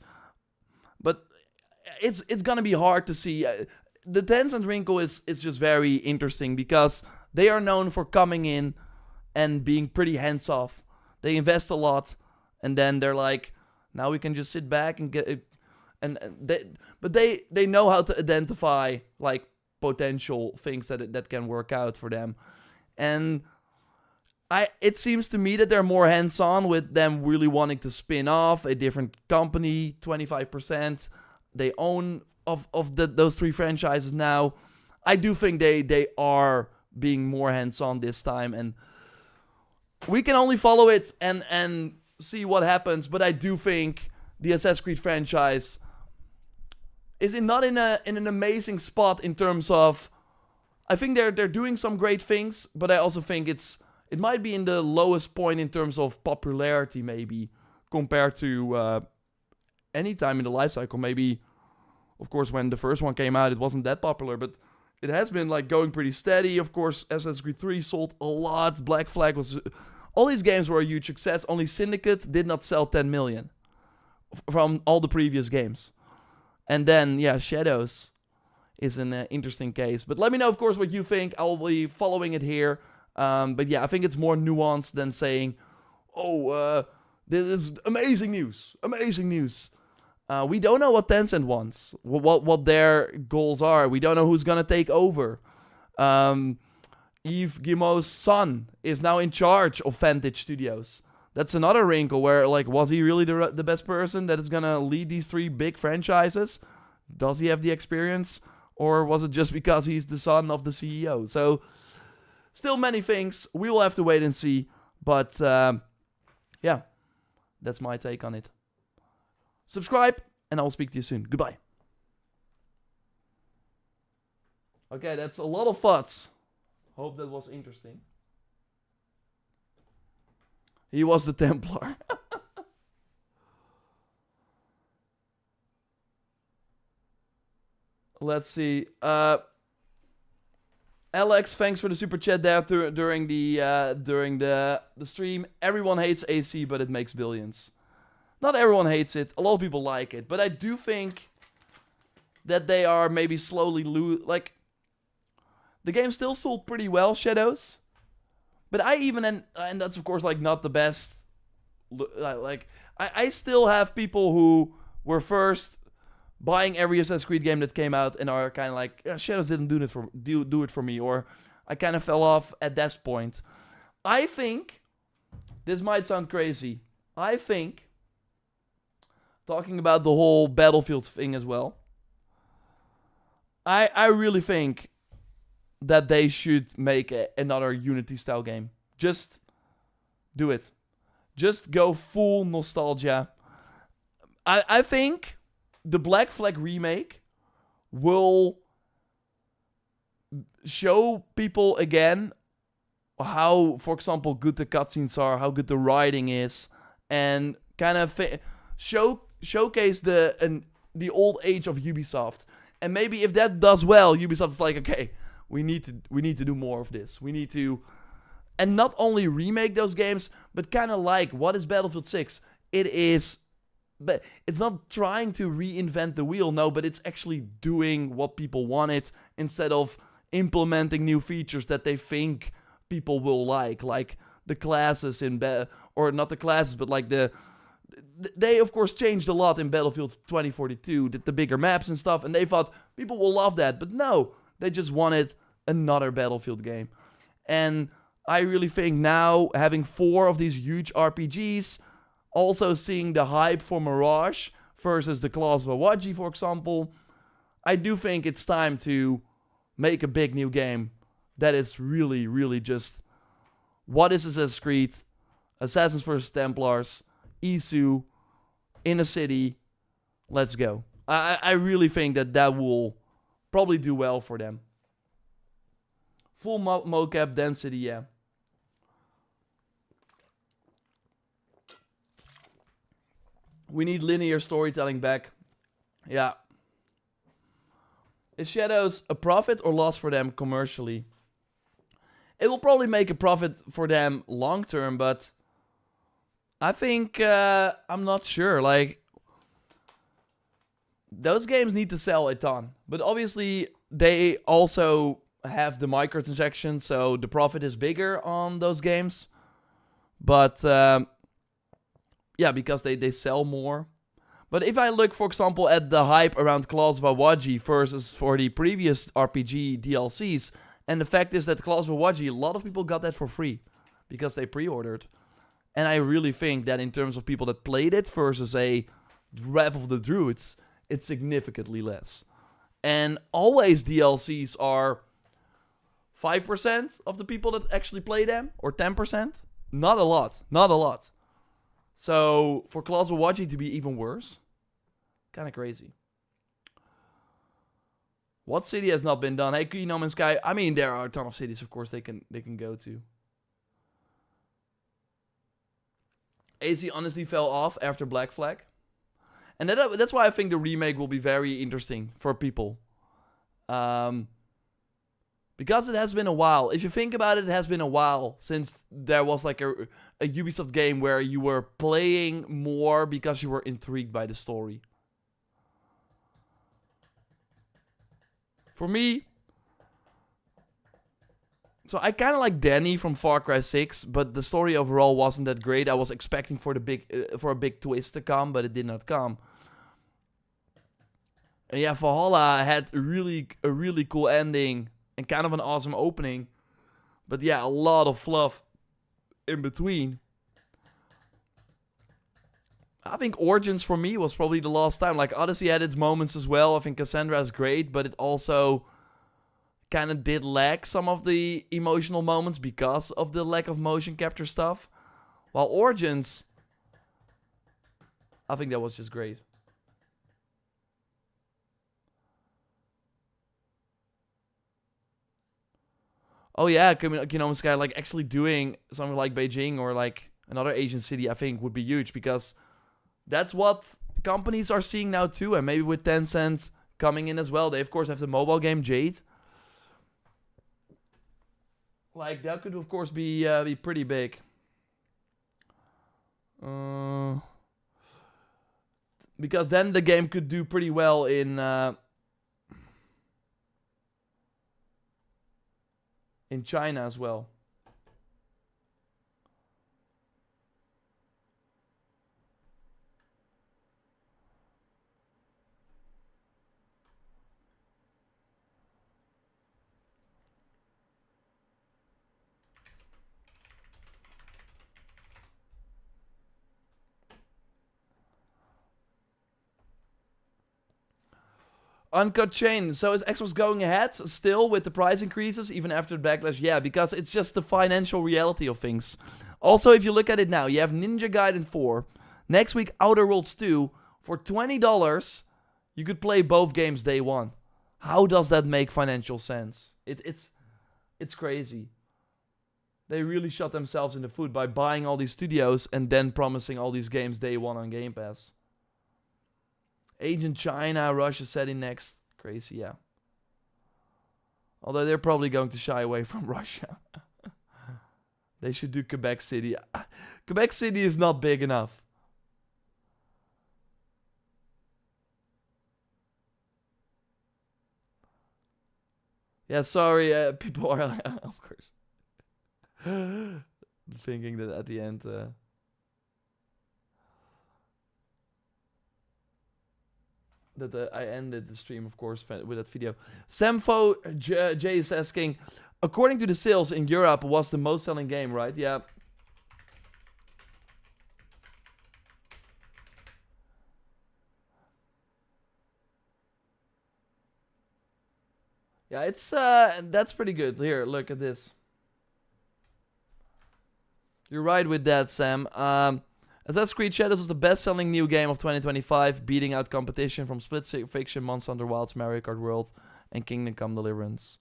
But it's going to be hard to see... The Tencent wrinkle is just very interesting because they are known for coming in and being pretty hands-off. They invest a lot, and then they're like, now we can just sit back and get it. But they know how to identify like potential things that can work out for them. And it seems to me that they're more hands-on with them really wanting to spin off a different company, 25%. They own those three franchises now. I do think they are being more hands-on this time, and we can only follow it and see what happens. But I do think the Assassin's Creed franchise is not in an amazing spot in terms of... I think they're doing some great things, but I also think it might be in the lowest point in terms of popularity, maybe, compared to any time in the life cycle. Maybe, of course, when the first one came out, it wasn't that popular, but it has been like going pretty steady. Of course, Assassin's Creed 3 sold a lot. Black Flag was... All these games were a huge success. Only Syndicate did not sell 10 million from all the previous games. And then, yeah, Shadows is an interesting case. But let me know, of course, what you think. I'll be following it here. But yeah, I think it's more nuanced than saying, this is amazing news. Amazing news. We don't know what Tencent wants, what their goals are. We don't know who's going to take over. Yves Guillemot's son is now in charge of Vantage Studios. That's another wrinkle where, like, was he really the best person that is going to lead these three big franchises? Does he have the experience? Or was it just because he's the son of the CEO? So, still many things. We will have to wait and see. But, yeah, that's my take on it. Subscribe, and I will speak to you soon. Goodbye. Okay, that's a lot of thoughts. Hope that was interesting. He was the Templar. Let's see. Alex, thanks for the super chat there during the stream. Everyone hates AC, but it makes billions. Not everyone hates it. A lot of people like it, but I do think that they are maybe slowly the game still sold pretty well, Shadows. But I even, and that's of course like not the best. Like, I still have people who were first buying every Assassin's Creed game that came out and are kind of like, yeah, Shadows didn't do it for me, or I kind of fell off at that point. I think, this might sound crazy, I think, talking about the whole Battlefield thing as well, I really think that they should make another Unity-style game. Just do it. Just go full nostalgia. I think the Black Flag remake will show people again how, for example, good the cutscenes are, how good the writing is, and kind of showcase the old age of Ubisoft. And maybe if that does well, Ubisoft's like, okay, we need to do more of this. We need to, and not only remake those games, but kind of like, what is Battlefield 6? It is, but it's not trying to reinvent the wheel, no, but it's actually doing what people wanted instead of implementing new features that they think people will like the classes or not the classes, but like they of course changed a lot in Battlefield 2042, the bigger maps and stuff, and they thought people will love that, but no, they just wanted another Battlefield game. And I really think now, having 4 of these huge RPGs, also seeing the hype for Mirage versus the Claws of Awaji, for example, I do think it's time to make a big new game that is really, really just, what is Assassin's Creed, Assassins vs. Templars, Isu, in a city, let's go. I really think that will probably do well for them. Full mocap density, yeah. We need linear storytelling back. Yeah. Is Shadows a profit or loss for them commercially? It will probably make a profit for them long term, but I think, I'm not sure. Like, those games need to sell a ton. But obviously, they also have the microtransactions, so the profit is bigger on those games. But, yeah, because they sell more. But if I look, for example, at the hype around Claws of Awaji versus for the previous RPG DLCs, and the fact is that Claws of Awaji, a lot of people got that for free because they pre-ordered. And I really think that in terms of people that played it versus a Wrath of the Druids, it's significantly less. And always DLCs are 5% of the people that actually play them, or 10%. Not a lot. Not a lot. So, for Claws of Awaji to be even worse, kind of crazy. What city has not been done? Hey, No Man's Sky. I mean, there are a ton of cities, of course, they can go to. AC honestly fell off after Black Flag. And that's why I think the remake will be very interesting for people. Because it has been a while. If you think about it, it has been a while since there was like a Ubisoft game where you were playing more because you were intrigued by the story. For me, so I kind of like Danny from Far Cry 6, but the story overall wasn't that great. I was expecting for a big twist to come, but it did not come. And yeah, Valhalla had a really cool ending and kind of an awesome opening. But yeah, a lot of fluff in between. I think Origins for me was probably the last time. Like, Odyssey had its moments as well. I think Cassandra is great, but it also kind of did lack some of the emotional moments because of the lack of motion capture stuff. While Origins, I think that was just great. Oh yeah, No Man's Sky, like actually doing something like Beijing or like another Asian city, I think would be huge, because that's what companies are seeing now too, and maybe with Tencent coming in as well. They of course have the mobile game Jade. Like, that could of course be pretty big. Because then the game could do pretty well in in China as well. Uncut Chain. So is Xbox going ahead still with the price increases even after the backlash? Yeah, because it's just the financial reality of things. Also, if you look at it now, you have Ninja Gaiden 4. Next week, Outer Worlds 2. For $20, you could play both games day one. How does that make financial sense? It's crazy. They really shot themselves in the foot by buying all these studios and then promising all these games day one on Game Pass. Agent China, Russia setting next. Crazy, yeah. Although they're probably going to shy away from Russia. They should do Quebec City. Quebec City is not big enough. Yeah, sorry, people are, of course, thinking that at the end... that I ended the stream, of course, with that video. Samfo J is asking, according to the sales in Europe, was the most selling game, right? Yeah. Yeah, it's that's pretty good. Here, look at this. You're right with that, Sam. Assassin's Creed Shadows was the best-selling new game of 2025, beating out competition from Split Fiction, Monster Hunter Wilds, Mario Kart World, and Kingdom Come Deliverance.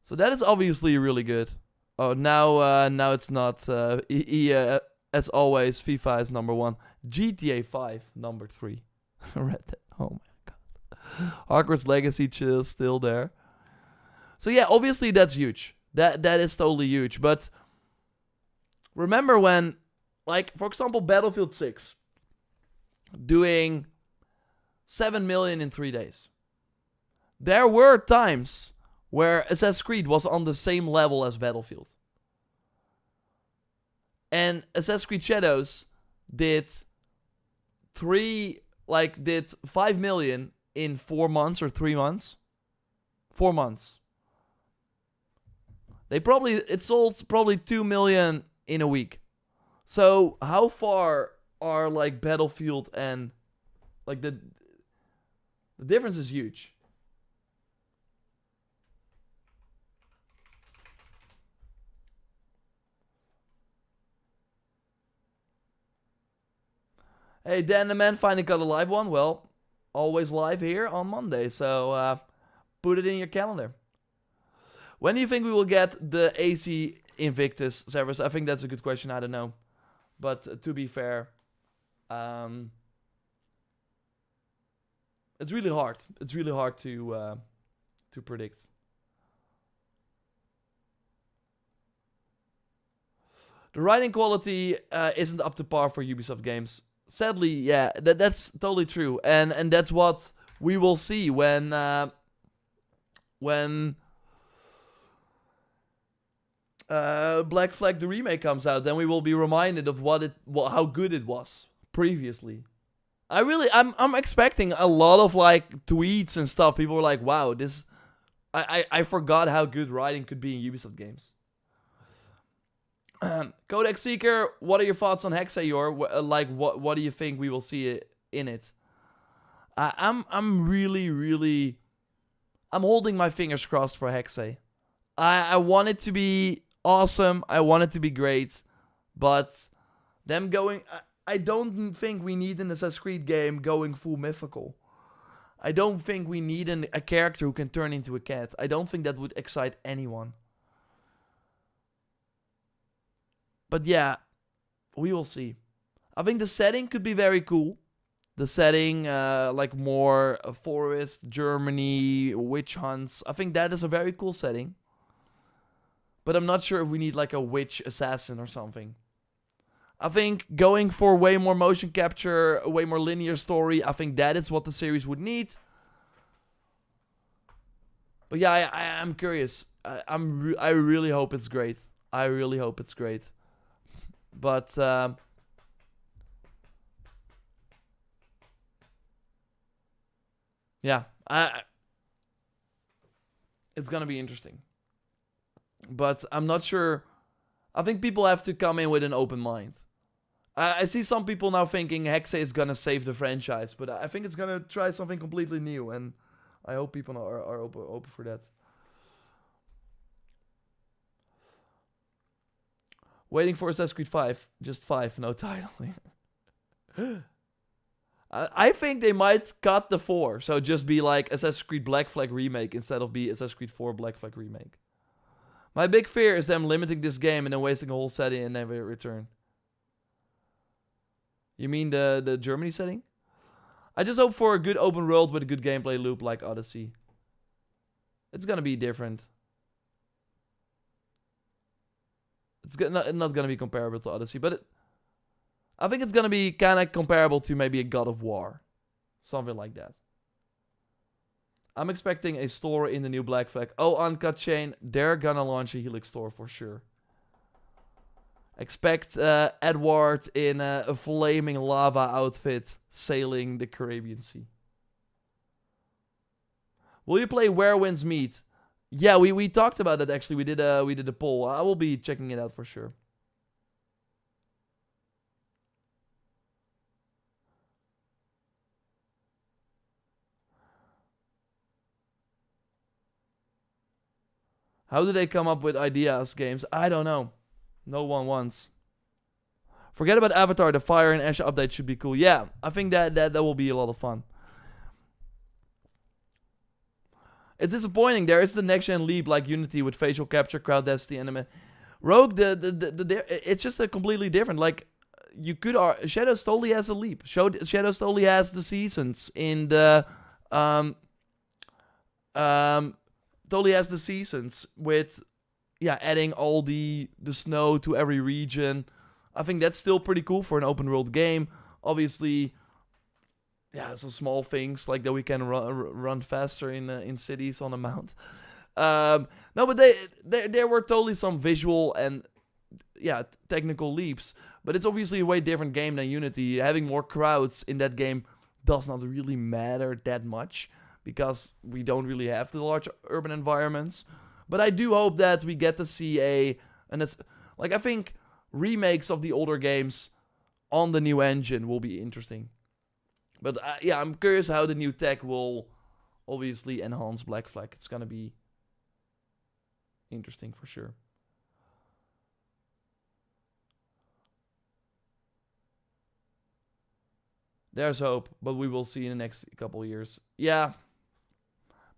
So that is obviously really good. Oh, now it's not. As always, FIFA is number 1. GTA 5, number 3. Red Dead. Oh my god. Hogwarts Legacy is still there. So yeah, obviously that's huge. That is totally huge, but... Remember when, like, for example, Battlefield 6 doing 7 million in 3 days. There were times where Assassin's Creed was on the same level as Battlefield. And Assassin's Creed Shadows did 5 million in 4 months or 3 months. 4 months. It sold probably 2 million in a week. So how far are like Battlefield and like the difference is huge. Hey, Dan the Man finally got a live one. Well, always live here on Monday, so put it in your calendar. When do you think we will get the AC Invictus servers? I think that's a good question. I don't know. But to be fair, it's really hard. It's really hard to predict. The writing quality isn't up to par for Ubisoft games. Sadly, yeah, that's totally true. And that's what we will see when Black Flag the remake comes out. Then we will be reminded of how good it was previously. I'm expecting a lot of like tweets and stuff. People were like, "Wow, this." I forgot how good writing could be in Ubisoft games. Codex Seeker, what are your thoughts on Hexayor? Like, what do you think we will see in it? I'm holding my fingers crossed for Hexa. I want it to be awesome. I want it to be great, but them going. I don't think we need an Assassin's Creed game going full mythical. I don't think we need a character who can turn into a cat. I don't think that would excite anyone. But yeah, we will see. I think the setting could be very cool. The setting, like more forest, Germany, witch hunts. I think that is a very cool setting. But I'm not sure if we need like a witch assassin or something. I think going for way more motion capture, a way more linear story, I think that is what the series would need. But yeah, I'm curious. I really hope it's great. I really hope it's great. But yeah, it's gonna be interesting. But I'm not sure. I think people have to come in with an open mind. I see some people now thinking Hexe is gonna save the franchise, but I think it's gonna try something completely new, and I hope people are open for that. Waiting for Assassin's Creed 5, just 5, no title. I think they might cut the 4, so just be like Assassin's Creed Black Flag Remake instead of be Assassin's Creed 4 Black Flag Remake. My big fear is them limiting this game and then wasting a whole setting and never return. You mean the Germany setting? I just hope for a good open world with a good gameplay loop like Odyssey. It's gonna be different. It's not gonna be comparable to Odyssey, but I think it's gonna be kind of comparable to maybe a God of War. Something like that. I'm expecting a store in the new Black Flag. Oh, Uncut Chain, they're gonna launch a Helix store for sure. Expect Edward in a flaming lava outfit sailing the Caribbean Sea. Will you play Where Winds Meet? Yeah, we talked about that actually. We did a poll. I will be checking it out for sure. How do they come up with ideas, games? I don't know. No one wants. Forget about Avatar. The Fire and Ash update should be cool. Yeah, I think that will be a lot of fun. It's disappointing. There is the next gen leap like Unity with facial capture, crowd density, anime. Rogue, it's just a completely different. Like you could, Shadows totally has a leap. Shadows totally has the seasons in the totally has the seasons with adding all the snow to every region. I think that's still pretty cool for an open world game. Obviously, some small things like that we can run faster in cities on a mount. No, but there were totally some visual and technical leaps. But it's obviously a way different game than Unity. Having more crowds in that game does not really matter that much because we don't really have the large urban environments. But I do hope that we get to see I think remakes of the older games on the new engine will be interesting. But I'm curious how the new tech will obviously enhance Black Flag. It's gonna be interesting for sure. There's hope, but we will see in the next couple years. Yeah,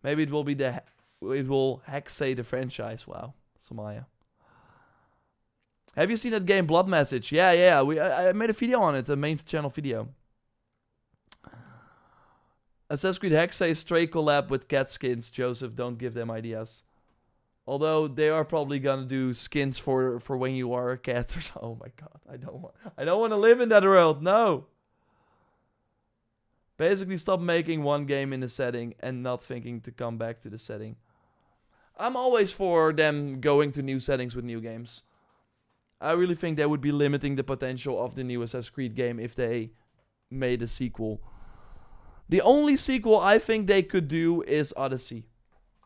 maybe it will be it will Hexe the franchise. Wow, Samaya. Have you seen that game Blood Message? Yeah. I made a video on it, a main channel video. Assassin's Creed Hexe Stray collab with cat skins. Joseph, don't give them ideas. Although they are probably gonna do skins for when you are a cat or so. Oh my god, I don't want to live in that world. No. Basically, stop making one game in a setting and not thinking to come back to the setting. I'm always for them going to new settings with new games. I really think they would be limiting the potential of the new Assassin's Creed game if they made a sequel. The only sequel I think they could do is Odyssey.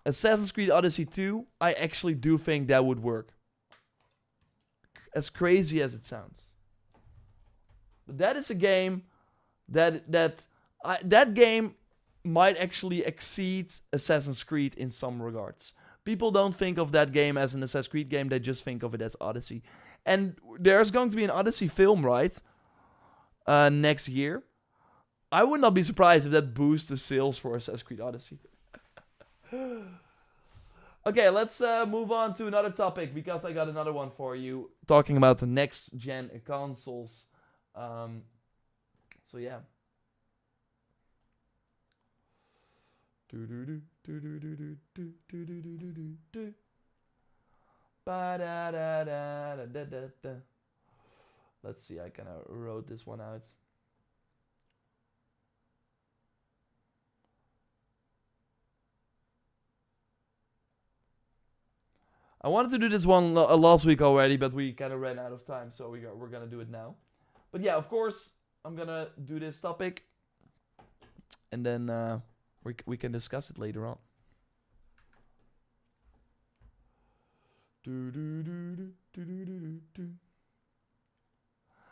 Assassin's Creed Odyssey 2, I actually do think that would work. As crazy as it sounds. But that is a game that game might actually exceed Assassin's Creed in some regards. People don't think of that game as an Assassin's Creed game, they just think of it as Odyssey. And there's going to be an Odyssey film, right? Next year. I would not be surprised if that boosts the sales for Assassin's Creed Odyssey. Okay, let's move on to another topic because I got another one for you. Talking about the next gen consoles. So yeah. Let's see, I kind of wrote this one out. I wanted to do this one last week already, but we kind of ran out of time, so we're gonna do it now. But yeah, of course, I'm gonna do this topic, and then we can discuss it later on.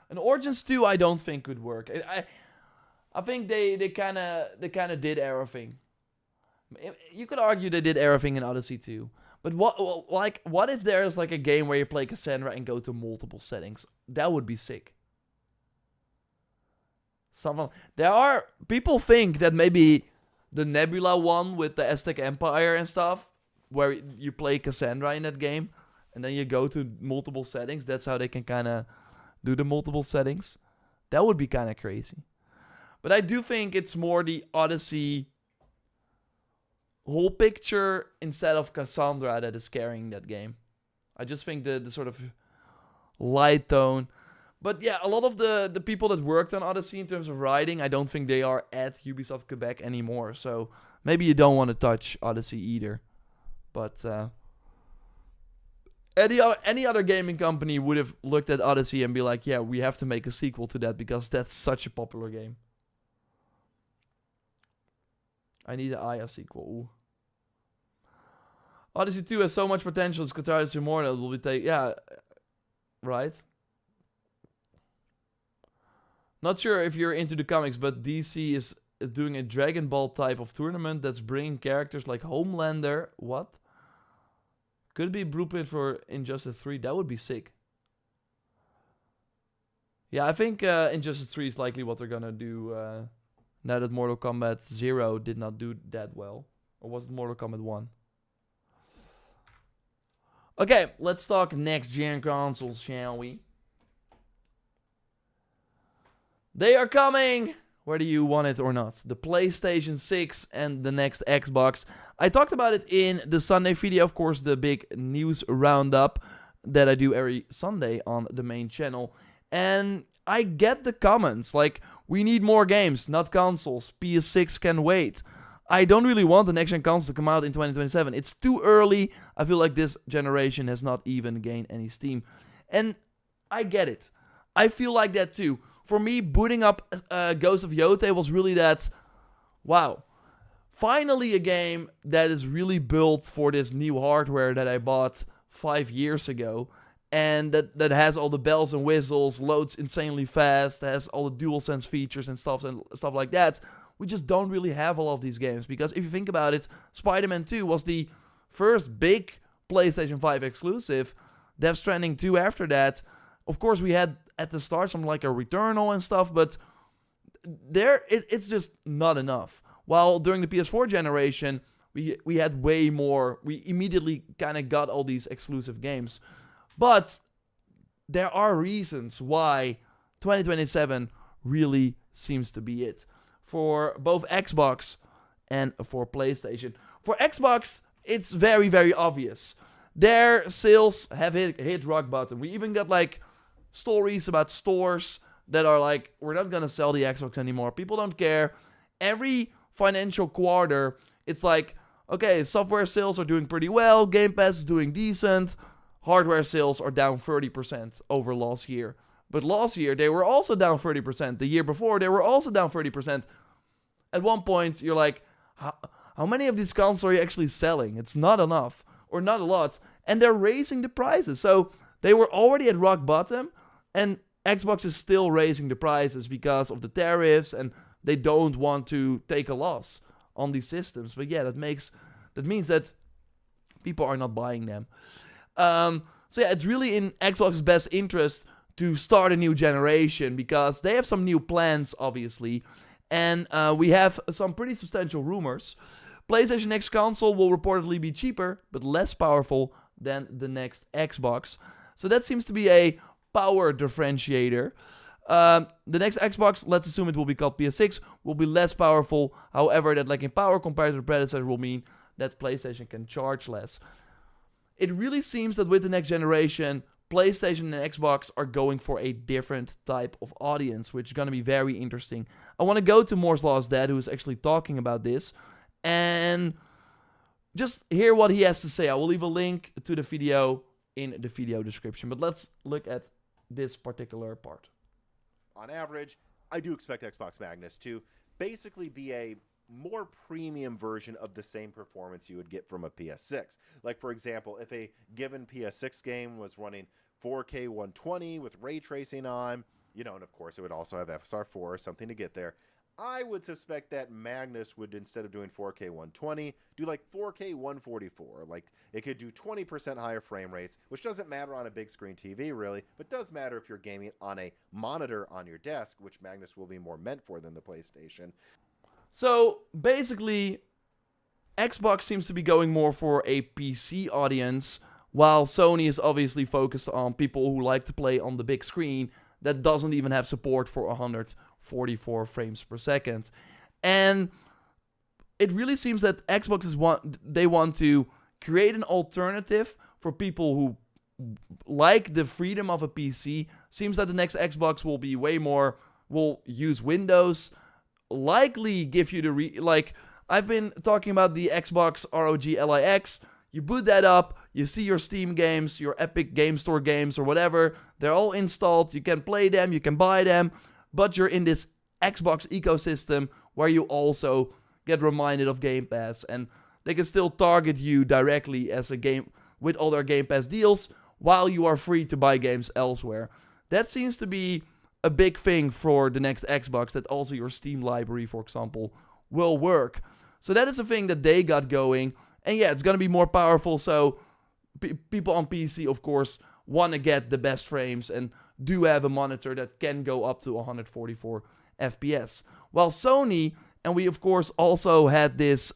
And Origins 2, I don't think could work. I think they kind of did everything. You could argue they did everything in Odyssey 2. But what if there's like a game where you play Cassandra and go to multiple settings? That would be sick. People think that maybe the Nebula one with the Aztec Empire and stuff, where you play Cassandra in that game, and then you go to multiple settings. That's how they can kind of do the multiple settings. That would be kind of crazy. But I do think it's more the Odyssey whole picture instead of Cassandra that is carrying that game. I just think the sort of light tone. But yeah, a lot of the people that worked on Odyssey in terms of writing, I don't think they are at Ubisoft Quebec anymore. So maybe you don't want to touch Odyssey either. But any other gaming company would have looked at Odyssey and be like, yeah, we have to make a sequel to that because that's such a popular game. I need an Aya sequel. Ooh. Odyssey 2 has so much potential. It's Catharsis Immortal will be yeah, right. Not sure if you're into the comics, but DC is doing a Dragon Ball type of tournament that's bringing characters like Homelander. What? Could it be a blueprint for Injustice 3? That would be sick. Yeah, I think Injustice 3 is likely what they're gonna do now that Mortal Kombat 0 did not do that well. Or was it Mortal Kombat 1? Okay, let's talk next gen consoles, shall we? They are coming, whether you want it or not. The PlayStation 6 and the next Xbox. I talked about it in the Sunday video, of course, the big news roundup that I do every Sunday on the main channel. And I get the comments, like, we need more games, not consoles. PS6 can wait. I don't really want the next-gen console to come out in 2027. It's too early. I feel like this generation has not even gained any steam. And I get it. I feel like that too. For me, booting up Ghost of Yotei was really that, wow. Finally a game that is really built for this new hardware that I bought 5 years ago. And that has all the bells and whistles, loads insanely fast, has all the DualSense features and stuff like that. We just don't really have all of these games. Because if you think about it, Spider-Man 2 was the first big PlayStation 5 exclusive. Death Stranding 2 after that. Of course, we had at the start some like a Returnal and stuff, but it's just not enough. While during the PS4 generation, we had way more. We immediately kind of got all these exclusive games. But there are reasons why 2027 really seems to be it. For both Xbox and for PlayStation. For Xbox, it's very, very obvious. Their sales have hit rock bottom. We even got like stories about stores that are like, we're not going to sell the Xbox anymore. People don't care. Every financial quarter, it's like, okay, software sales are doing pretty well. Game Pass is doing decent. Hardware sales are down 30% over last year. But last year, they were also down 30%. The year before, they were also down 30%. At one point, you're like, how many of these consoles are you actually selling? It's not enough, or not a lot. And they're raising the prices. So they were already at rock bottom, and Xbox is still raising the prices because of the tariffs, and they don't want to take a loss on these systems. But yeah, that means that people are not buying them. So yeah, it's really in Xbox's best interest to start a new generation because they have some new plans, obviously. And we have some pretty substantial rumors. PlayStation next console will reportedly be cheaper, but less powerful than the next Xbox. So that seems to be a power differentiator. The next Xbox, let's assume it will be called PS6, will be less powerful. However, that lacking power compared to the predecessor will mean that PlayStation can charge less. It really seems that with the next generation, PlayStation and Xbox are going for a different type of audience, which is going to be very interesting. I want to go to Moore's Law is Dead, who is actually talking about this. And just hear what he has to say. I will leave a link to the video in the video description. But let's look at this particular part.
On average, I do expect Xbox Magnus to basically be a more premium version of the same performance you would get from a PS6. Like, for example, if a given PS6 game was running 4K 120 with ray tracing on, you know, and of course it would also have FSR4, something to get there. I would suspect that Magnus would, instead of doing 4K 120, do like 4K 144. Like, it could do 20% higher frame rates, which doesn't matter on a big screen TV, really, but does matter if you're gaming on a monitor on your desk, which Magnus will be more meant for than the PlayStation.
So, basically, Xbox seems to be going more for a PC audience, while Sony is obviously focused on people who like to play on the big screen that doesn't even have support for 144 frames per second. And it really seems that Xbox they want to create an alternative for people who like the freedom of a PC. Seems that the next Xbox will be will use Windows, likely give you the I've been talking about the Xbox ROG LIX. You boot that up, you see your Steam games, your Epic Game Store games or whatever. They're all installed, you can play them, you can buy them, but you're in this Xbox ecosystem where you also get reminded of Game Pass, and they can still target you directly as a game with all their Game Pass deals while you are free to buy games elsewhere. That seems to be a big thing for the next Xbox, that also your Steam library, for example, will work. So that is a thing that they got going. And yeah, it's going to be more powerful, so people on PC, of course, want to get the best frames and do have a monitor that can go up to 144 FPS. While Sony, and we of course also had this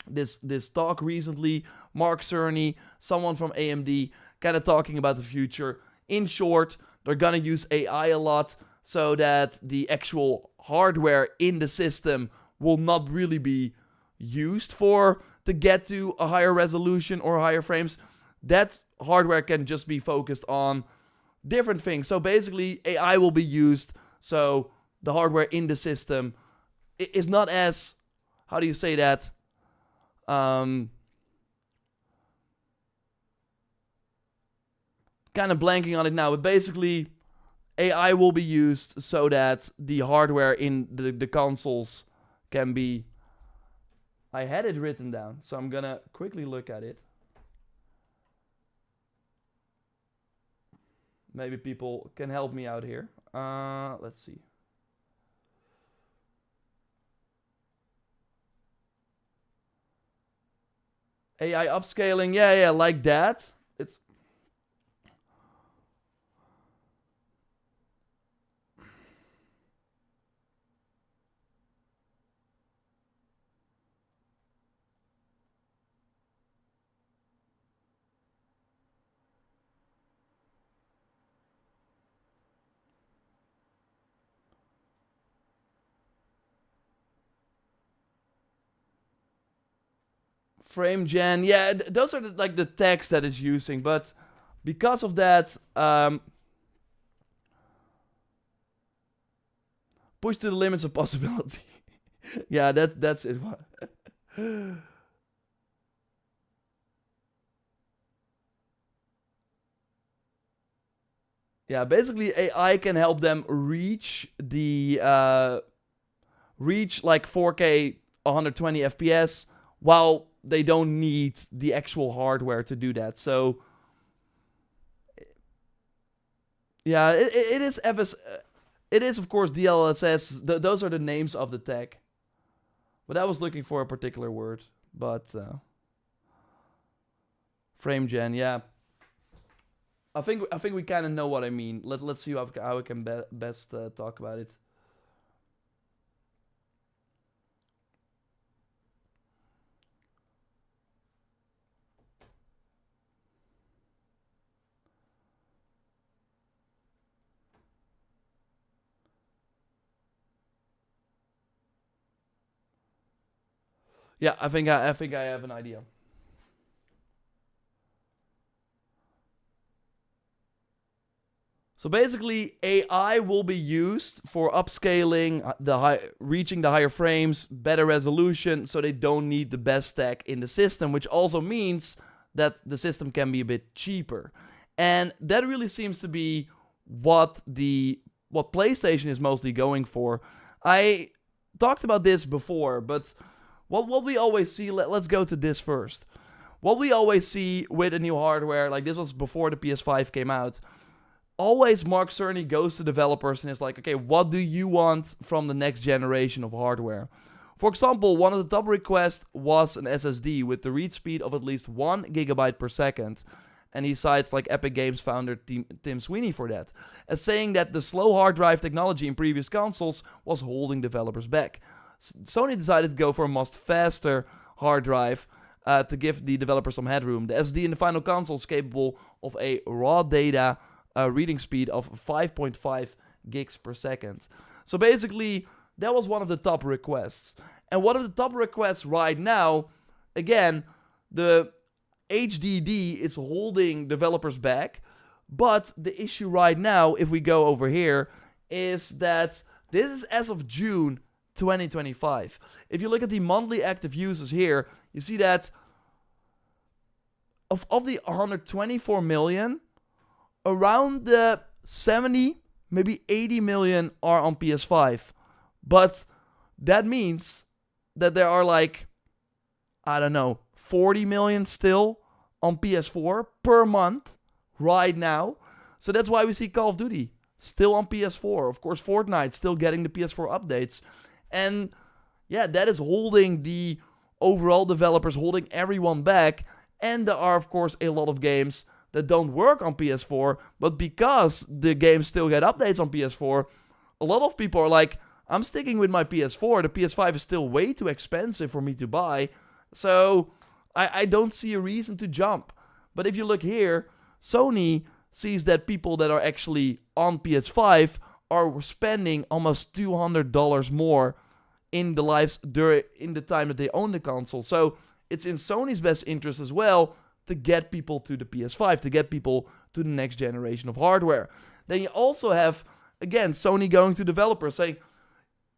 this talk recently, Mark Cerny, someone from AMD, kind of talking about the future. In short, they're going to use AI a lot so that the actual hardware in the system will not really be used to get to a higher resolution or higher frames. That hardware can just be focused on different things. So basically, AI will be used, so the hardware in the system is not as, how do you say that? Kind of blanking on it now, but basically, AI will be used so that the hardware in the consoles can be... I had it written down, so I'm gonna quickly look at it. Maybe people can help me out here. Let's see. AI upscaling, yeah, like that. It's... Frame gen, yeah, those are the text that it's using, but because of that, push to the limits of possibility. Yeah, that's it. Yeah, basically AI can help them reach like 4K 120 FPS while they don't need the actual hardware to do that. So yeah, it is of course DLSS. Those are the names of the tech. But I was looking for a particular word. But frame gen, yeah. I think we kind of know what I mean. Let's see how I can best talk about it. Yeah, I think I have an idea. So basically, AI will be used for upscaling, reaching the higher frames, better resolution, so they don't need the best tech in the system, which also means that the system can be a bit cheaper. And that really seems to be what PlayStation is mostly going for. I talked about this before, but what we always see, let's go to this first. What we always see with a new hardware, like this was before the PS5 came out, always Mark Cerny goes to developers and is like, okay, what do you want from the next generation of hardware? For example, one of the top requests was an SSD with the read speed of at least 1 gigabyte per second. And he cites like Epic Games founder Tim Sweeney for that, as saying that the slow hard drive technology in previous consoles was holding developers back. Sony decided to go for a much faster hard drive to give the developer some headroom. The SSD in the final console is capable of a raw data reading speed of 5.5 gigs per second. So basically, that was one of the top requests. And one of the top requests right now, again, the HDD is holding developers back. But the issue right now, if we go over here, is that this is as of June 2025. If you look at the monthly active users here, you see that of the 124 million, around the 70, maybe 80 million are on PS5. But that means that there are like, I don't know, 40 million still on PS4 per month right now. So that's why we see Call of Duty still on PS4. Of course, Fortnite still getting the PS4 updates. And yeah, that is holding the overall developers, holding everyone back. And there are, of course, a lot of games that don't work on PS4, but because the games still get updates on PS4, a lot of people are like, I'm sticking with my PS4. The PS5 is still way too expensive for me to buy. So I don't see a reason to jump. But if you look here, Sony sees that people that are actually on PS5 are spending almost $200 more in the time that they own the console. So it's in Sony's best interest as well to get people to the PS5, to get people to the next generation of hardware. Then you also have, again, Sony going to developers saying,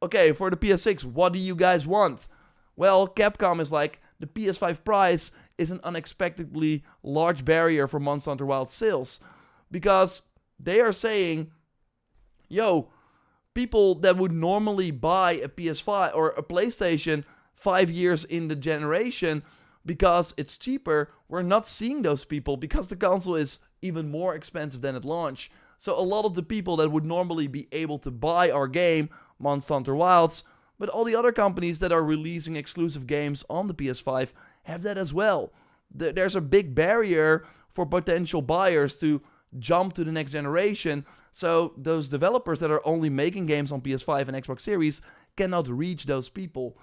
okay, for the PS6, what do you guys want? Well, Capcom is like, the PS5 price is an unexpectedly large barrier for Monster Hunter Wilds sales. Because they are saying, yo, people that would normally buy a PS5 or a PlayStation 5 years in the generation because it's cheaper, we're not seeing those people because the console is even more expensive than at launch. So a lot of the people that would normally be able to buy our game, Monster Hunter Wilds, but all the other companies that are releasing exclusive games on the PS5 have that as well. There's a big barrier for potential buyers to jump to the next generation. So those developers that are only making games on PS5 and Xbox Series cannot reach those people.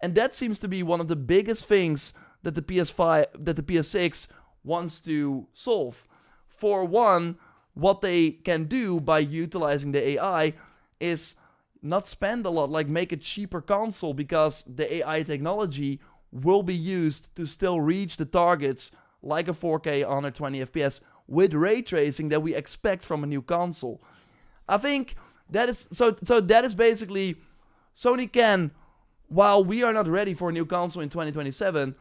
And that seems to be one of the biggest things that the PS6 wants to solve. For one, what they can do by utilizing the AI is not spend a lot, like make a cheaper console, because the AI technology will be used to still reach the targets like a 4K 120 FPS with ray tracing that we expect from a new console. I think that is so that is basically Sony can, while we are not ready for a new console in 2027,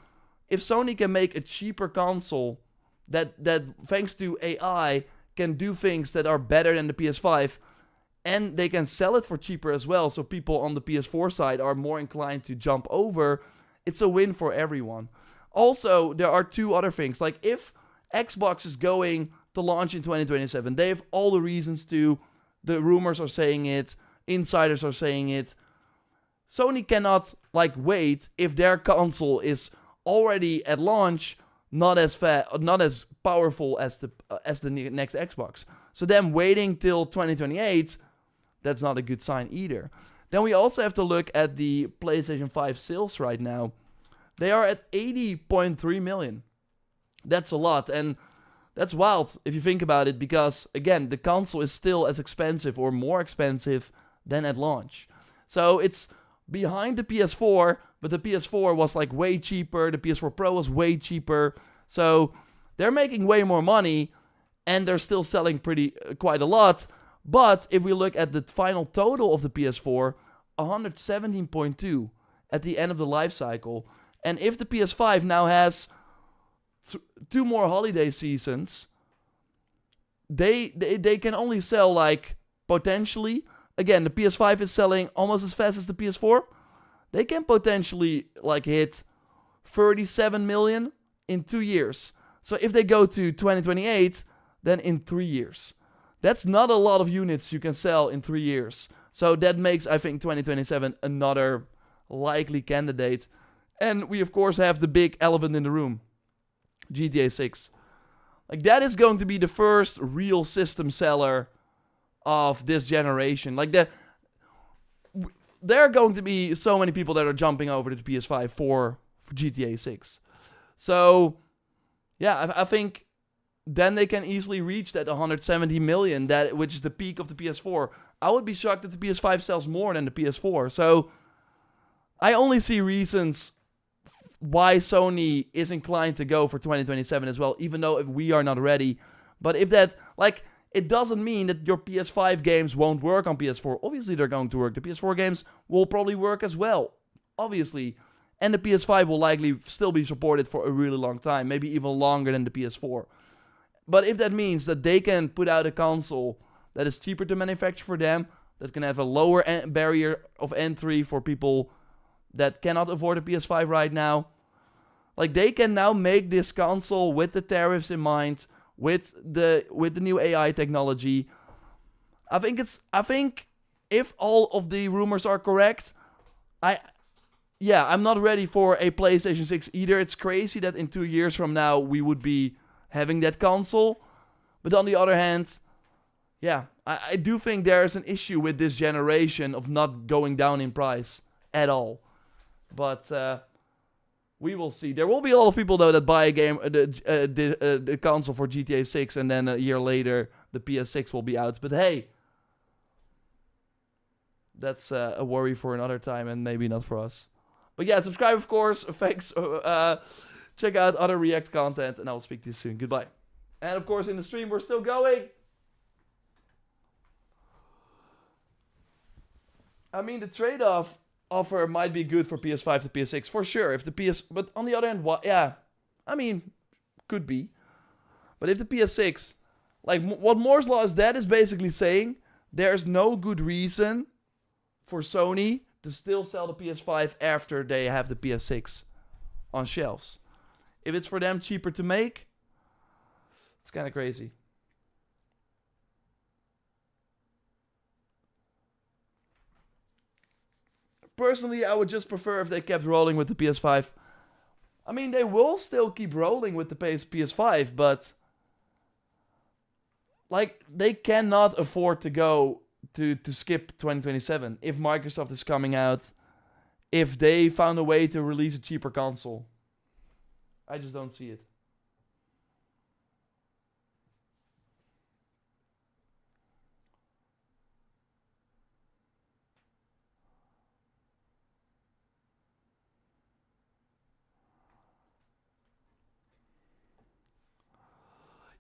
if Sony can make a cheaper console that thanks to AI can do things that are better than the PS5, and they can sell it for cheaper as well, so people on the PS4 side are more inclined to jump over, it's a win for everyone. Also, there are two other things. Like, if Xbox is going to launch in 2027, they have all the reasons to. The rumors are saying it, insiders are saying it. Sony cannot, like, wait if their console is already at launch not as powerful as the next Xbox. So them waiting till 2028, that's not a good sign either. Then we also have to look at the PlayStation 5 sales right now. They are at 80.3 million. That's a lot, and that's wild if you think about it, because, again, the console is still as expensive or more expensive than at launch. So it's behind the PS4, but the PS4 was like way cheaper. The PS4 Pro was way cheaper. So they're making way more money, and they're still selling quite a lot. But if we look at the final total of the PS4, 117.2 at the end of the life cycle. And if the PS5 now has 2 more holiday seasons, they can only sell like potentially. Again, the PS5 is selling almost as fast as the PS4. They can potentially like hit 37 million in 2 years. So if they go to 2028, then in 3 years. That's not a lot of units you can sell in 3 years. So that makes, I think, 2027 another likely candidate. And we, of course, have the big elephant in the room. GTA 6. Like, that is going to be the first real system seller of this generation. Like, there are going to be so many people that are jumping over to the PS5 for GTA 6. So, yeah, I think then they can easily reach that 170 million, which is the peak of the PS4. I would be shocked if the PS5 sells more than the PS4. So, I only see reasons why Sony is inclined to go for 2027 as well, even though if we are not ready. But if that, like, it doesn't mean that your PS5 games won't work on PS4. Obviously, they're going to work. The PS4 games will probably work as well, obviously. And the PS5 will likely still be supported for a really long time, maybe even longer than the PS4. But if that means that they can put out a console that is cheaper to manufacture for them, that can have a lower barrier of entry for people that cannot afford a PS5 right now, like they can now make this console with the tariffs in mind, with the new AI technology. I think if all of the rumors are correct, I'm not ready for a PlayStation 6 either. It's crazy that in 2 years from now we would be having that console. But on the other hand, yeah, I do think there's an issue with this generation of not going down in price at all. But we will see. There will be a lot of people though that buy the console for GTA 6 and then a year later the PS6 will be out. But hey, that's a worry for another time and maybe not for us. But yeah, subscribe of course. Thanks. Check out other React content and I will speak to you soon. Goodbye. And of course in the stream we're still going. I mean the trade-off offer might be good for PS5 to PS6 for sure. But on the other hand, could be. But if the PS6, like what Moore's law is, that is basically saying there's no good reason for Sony to still sell the PS5 after they have the PS6 on shelves. If it's for them cheaper to make, it's kind of crazy. Personally, I would just prefer if they kept rolling with the PS5. I mean, they will still keep rolling with the PS5, but like they cannot afford to go to skip 2027 if Microsoft is coming out, if they found a way to release a cheaper console. I just don't see it.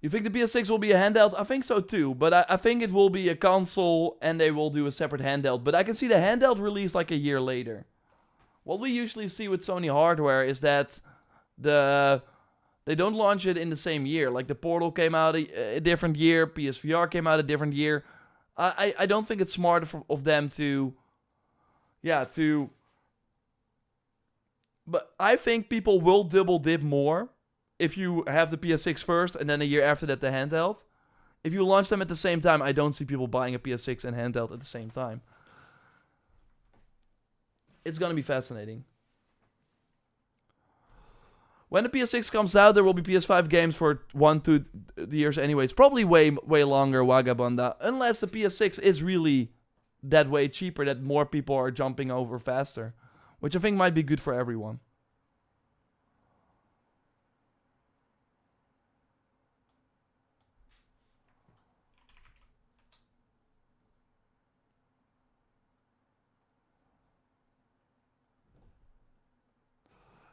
You think the PS6 will be a handheld? I think so too, but I think it will be a console and they will do a separate handheld. But I can see the handheld release like a year later. What we usually see with Sony hardware is that they don't launch it in the same year. Like the Portal came out a different year, PSVR came out a different year. I don't think it's smart of them to... But I think people will double dip more if you have the PS6 first and then a year after that the handheld. If you launch them at the same time, I don't see people buying a PS6 and handheld at the same time. It's going to be fascinating. When the PS6 comes out, there will be PS5 games for 1-2 years anyways. Probably way longer, Wagabonda. Unless the PS6 is really that way cheaper, that more people are jumping over faster. Which I think might be good for everyone.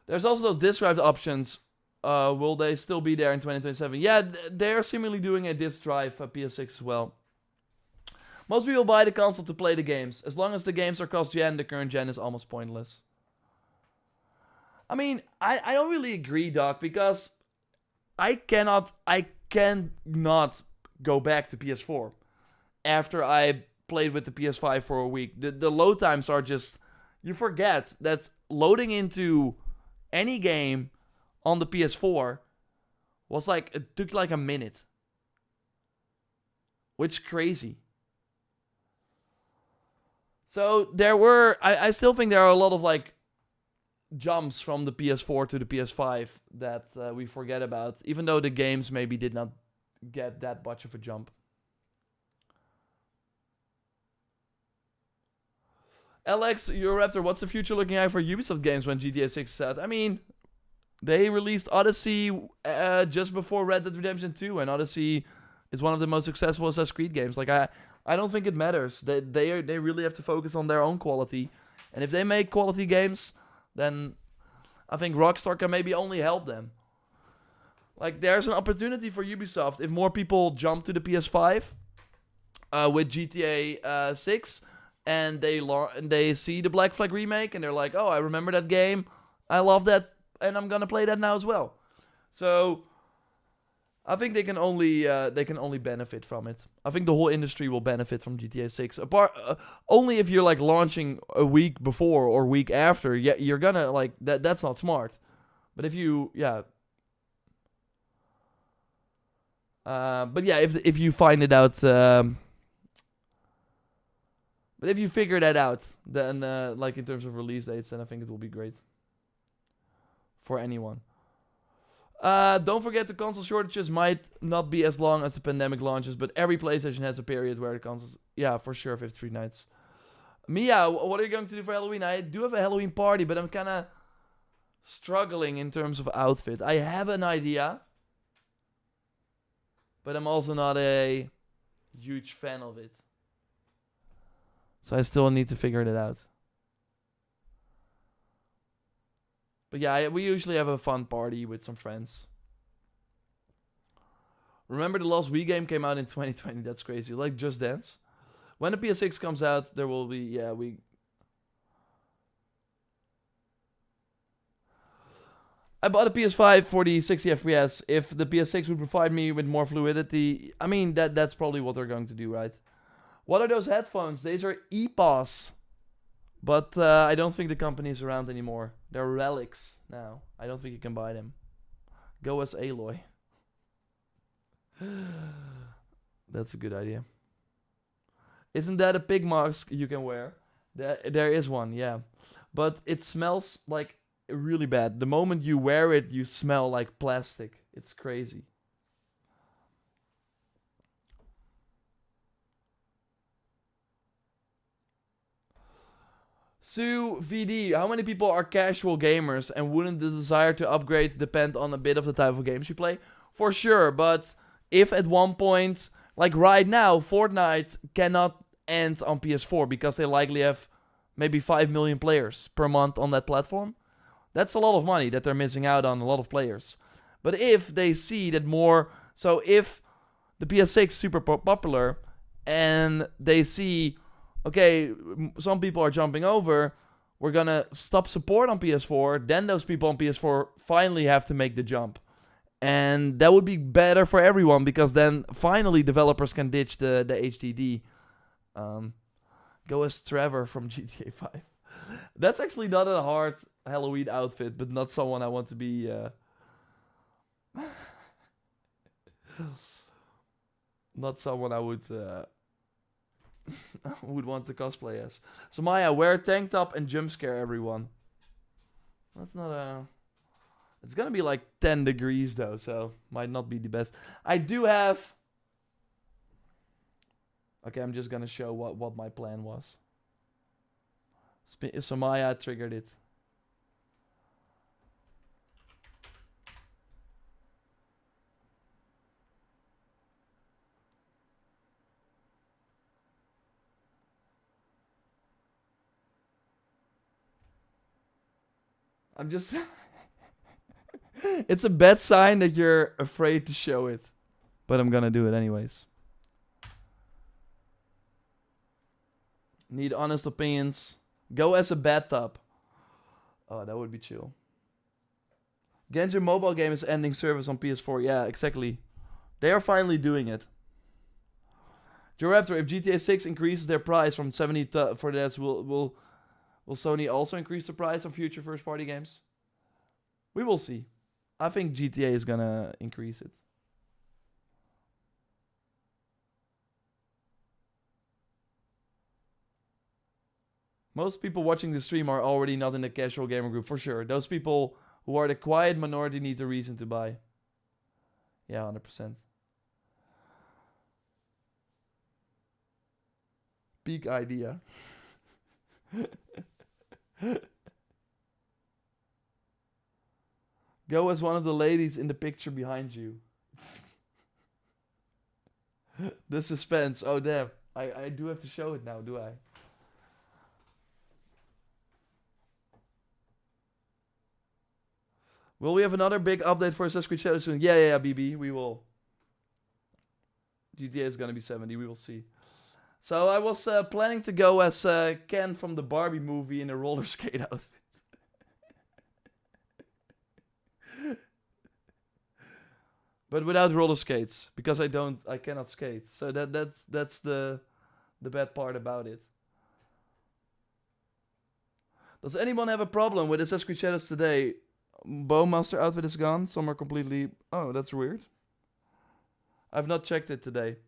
There's also those disk drive options will they still be there in 2027? Yeah, they're seemingly doing a disc drive PS6 as well. Most people buy the console to play the games. As long as the games are cross-gen, the current gen is almost pointless. I mean, I don't really agree, Doc, because I cannot go back to PS4 after I played with the PS5 for a week. The load times are just... You forget that loading into any game on the PS4 was like... It took like a minute. Which is crazy. So there were... I still think there are a lot of like jumps from the PS4 to the PS5 that we forget about. Even though the games maybe did not get that much of a jump. Alex, JorRaptor, what's the future looking like for Ubisoft games when GTA 6 is out? I mean, they released Odyssey just before Red Dead Redemption 2, and Odyssey is one of the most successful Assassin's Creed games. Like, I don't think it matters. They really have to focus on their own quality. And if they make quality games, then I think Rockstar can maybe only help them. Like, there's an opportunity for Ubisoft if more people jump to the PS5 with GTA 6... And they see the Black Flag remake, and they're like, "Oh, I remember that game. I love that, and I'm gonna play that now as well." So, I think they can only benefit from it. I think the whole industry will benefit from GTA 6. Only if you're like launching a week before or week after, you're gonna like that. That's not smart. But if you, but yeah, if you find it out. But if you figure that out, then, like, in terms of release dates, then I think it will be great. For anyone. Don't forget the console shortages might not be as long as the pandemic launches, but every PlayStation has a period where the consoles... Yeah, for sure, 53 nights. Mia, what are you going to do for Halloween? I do have a Halloween party, but I'm kind of struggling in terms of outfit. I have an idea, but I'm also not a huge fan of it. So I still need to figure that out. But yeah, we usually have a fun party with some friends. Remember the last Wii game came out in 2020. That's crazy. Like Just Dance. When the PS6 comes out, there will be... I bought a PS5 for the 60 FPS. If the PS6 would provide me with more fluidity... I mean, that's probably what they're going to do, right? What are those headphones? These are EPOS. But I don't think the company is around anymore. They're relics now. I don't think you can buy them. Go as Aloy. That's a good idea. Isn't that a pig mask you can wear? There is one, yeah. But it smells like really bad. The moment you wear it, you smell like plastic. It's crazy. Sue VD, how many people are casual gamers, and wouldn't the desire to upgrade depend on a bit of the type of games you play? For sure, but if at one point, like right now, Fortnite cannot end on PS4 because they likely have maybe 5 million players per month on that platform, that's a lot of money that they're missing out on, a lot of players. But if they see that more... So if the PS6 is super popular, and they see... Okay, some people are jumping over, we're gonna stop support on PS4, then those people on PS4 finally have to make the jump. And that would be better for everyone, because then finally developers can ditch the HDD. Go as Trevor from GTA 5. That's actually not a hard Halloween outfit, but not someone I want to be... not someone I would... would want to cosplay as. So Maya, wear tank top and jump scare everyone. That's not a... It's gonna be like 10 degrees though, so might not be the best. I do have... Okay, I'm just gonna show what my plan was. So Maya triggered it. I'm just... It's a bad sign that you're afraid to show it. But I'm gonna do it anyways. Need honest opinions. Go as a bathtub. Oh, that would be chill. Genshin mobile game is ending service on PS4. Yeah, exactly. They are finally doing it. JorRaptor, if GTA 6 increases their price from 70 for this, will Sony also increase the price of future first-party games? We will see. I think GTA is gonna increase it. Most people watching the stream are already not in the casual gamer group, for sure. Those people who are the quiet minority need a reason to buy. Yeah, 100%. Peak idea. Go as one of the ladies in the picture behind you. The suspense. Oh, damn. I do have to show it now, do I? Will we have another big update for Assassin's Creed Shadows soon? Yeah, BB. We will. GTA is gonna be 70. We will see. So I was planning to go as Ken from the Barbie movie in a roller skate outfit. But without roller skates, because I cannot skate. So that's the bad part about it. Does anyone have a problem with Assassin's Creed Shadows today? Bowmaster outfit is gone. Some are completely... Oh, that's weird. I've not checked it today.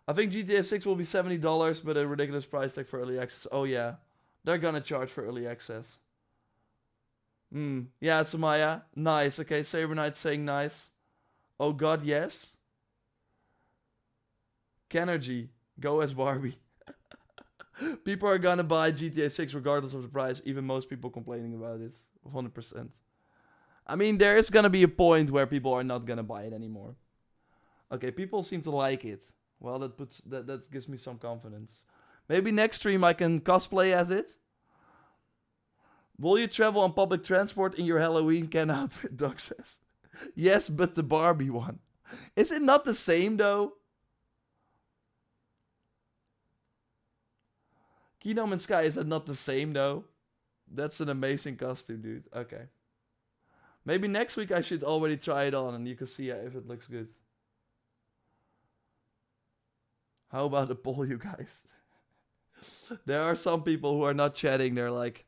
I think GTA 6 will be $70, but a ridiculous price tag for early access. Oh, yeah. They're gonna charge for early access. Yeah, Samaya. Nice. Okay, Saber Knight saying nice. Oh, God, yes. Kenergy. Go as Barbie. People are gonna buy GTA 6 regardless of the price. Even most people complaining about it. 100%. I mean, there is gonna be a point where people are not gonna buy it anymore. Okay, people seem to like it. Well, that gives me some confidence. Maybe next stream I can cosplay as it. Will you travel on public transport in your Halloween Ken outfit, Doc says. Yes, but the Barbie one. Is it not the same, though? Kingdom and Sky, is that not the same, though? That's an amazing costume, dude. Okay. Maybe next week I should already try it on and you can see if it looks good. How about a poll, you guys? There are some people who are not chatting. They're like,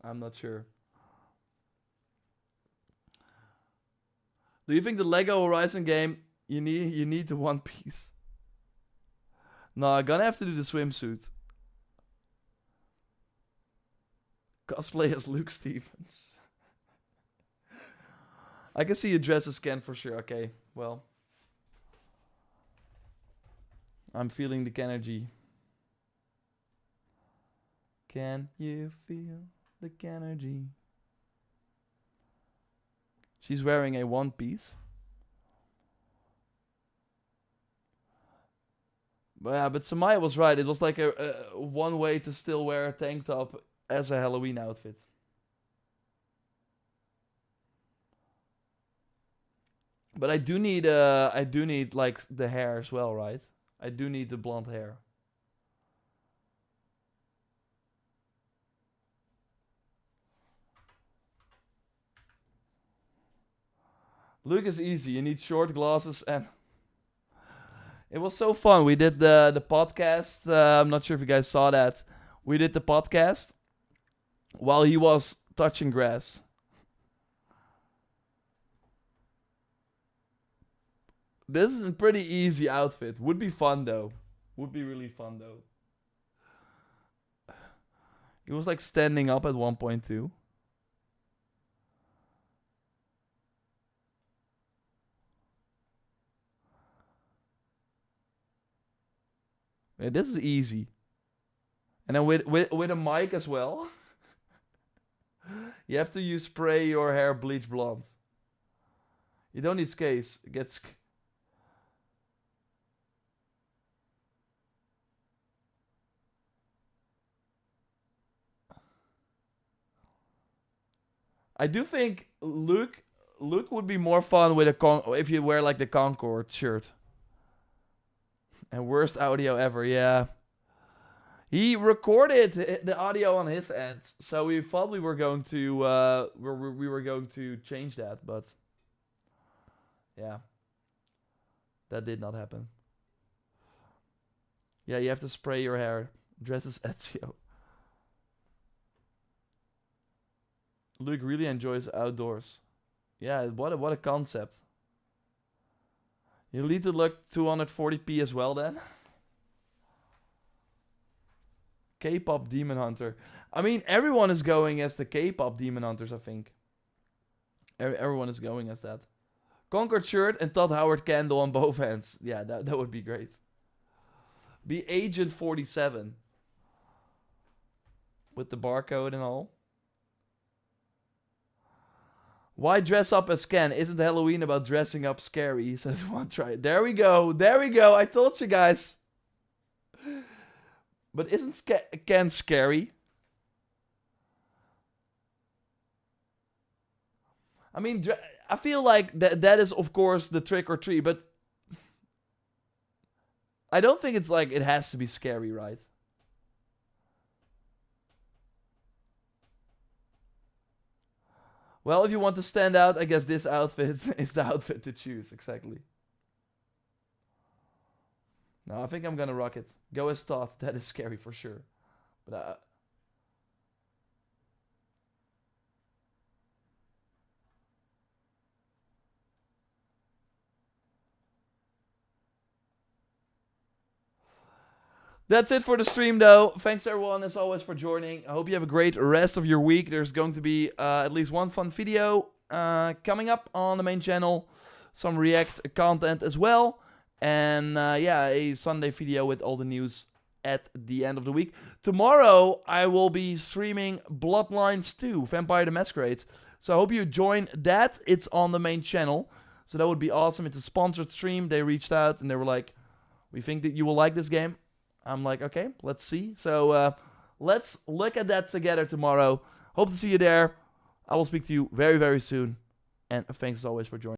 I'm not sure. Do you think the Lego Horizon game, you need the one piece? No, I'm gonna have to do the swimsuit. Cosplay as Luke Stevens. I can see you dress as Ken for sure. Okay, well. I'm feeling the Kenergy. Can you feel the Kenergy? She's wearing a one piece. But yeah, but Samaya was right. It was like a one way to still wear a tank top as a Halloween outfit. But I do need like the hair as well, right? I do need the blonde hair. Luke is easy. You need short glasses and... It was so fun. We did the podcast. I'm not sure if you guys saw that. We did the podcast while he was touching grass. This is a pretty easy outfit. Would be fun though. Would be really fun though. He was like standing up at 1.2. Yeah, this is easy. And then with a mic as well. You have to use spray your hair bleach blonde. You don't need skates. I do think Luke Luke would be more fun with if you wear like the Concord shirt. And worst audio ever, yeah. He recorded the audio on his end, so we thought we were going to we were going to change that, but yeah, that did not happen. Yeah, you have to spray your hair. Dress as Ezio. Luke really enjoys outdoors. Yeah, what a concept. You need to look 240p as well then. K-pop Demon Hunter. I mean, everyone is going as the K-pop Demon Hunters, I think. Everyone is going as that. Concord shirt and Todd Howard candle on both hands. Yeah, that would be great. Be Agent 47. With the barcode and all. Why dress up as Ken? Isn't Halloween about dressing up scary? He says, "Want to try it?" There we go. There we go. I told you guys. But isn't Ken scary? I mean, I feel like that is, of course, the trick or treat, but I don't think it's like it has to be scary, right? Well, if you want to stand out, I guess this outfit is the outfit to choose, exactly. No, I think I'm gonna rock it. Go as Todd, that is scary for sure. But that's it for the stream, though. Thanks, everyone, as always, for joining. I hope you have a great rest of your week. There's going to be at least one fun video coming up on the main channel. Some React content as well. And, yeah, a Sunday video with all the news at the end of the week. Tomorrow, I will be streaming Bloodlines 2, Vampire the Masquerade. So I hope you join that. It's on the main channel. So that would be awesome. It's a sponsored stream. They reached out and they were like, "We think that you will like this game." I'm like, okay, let's see. So let's look at that together tomorrow. Hope to see you there. I will speak to you very, very soon. And thanks as always for joining.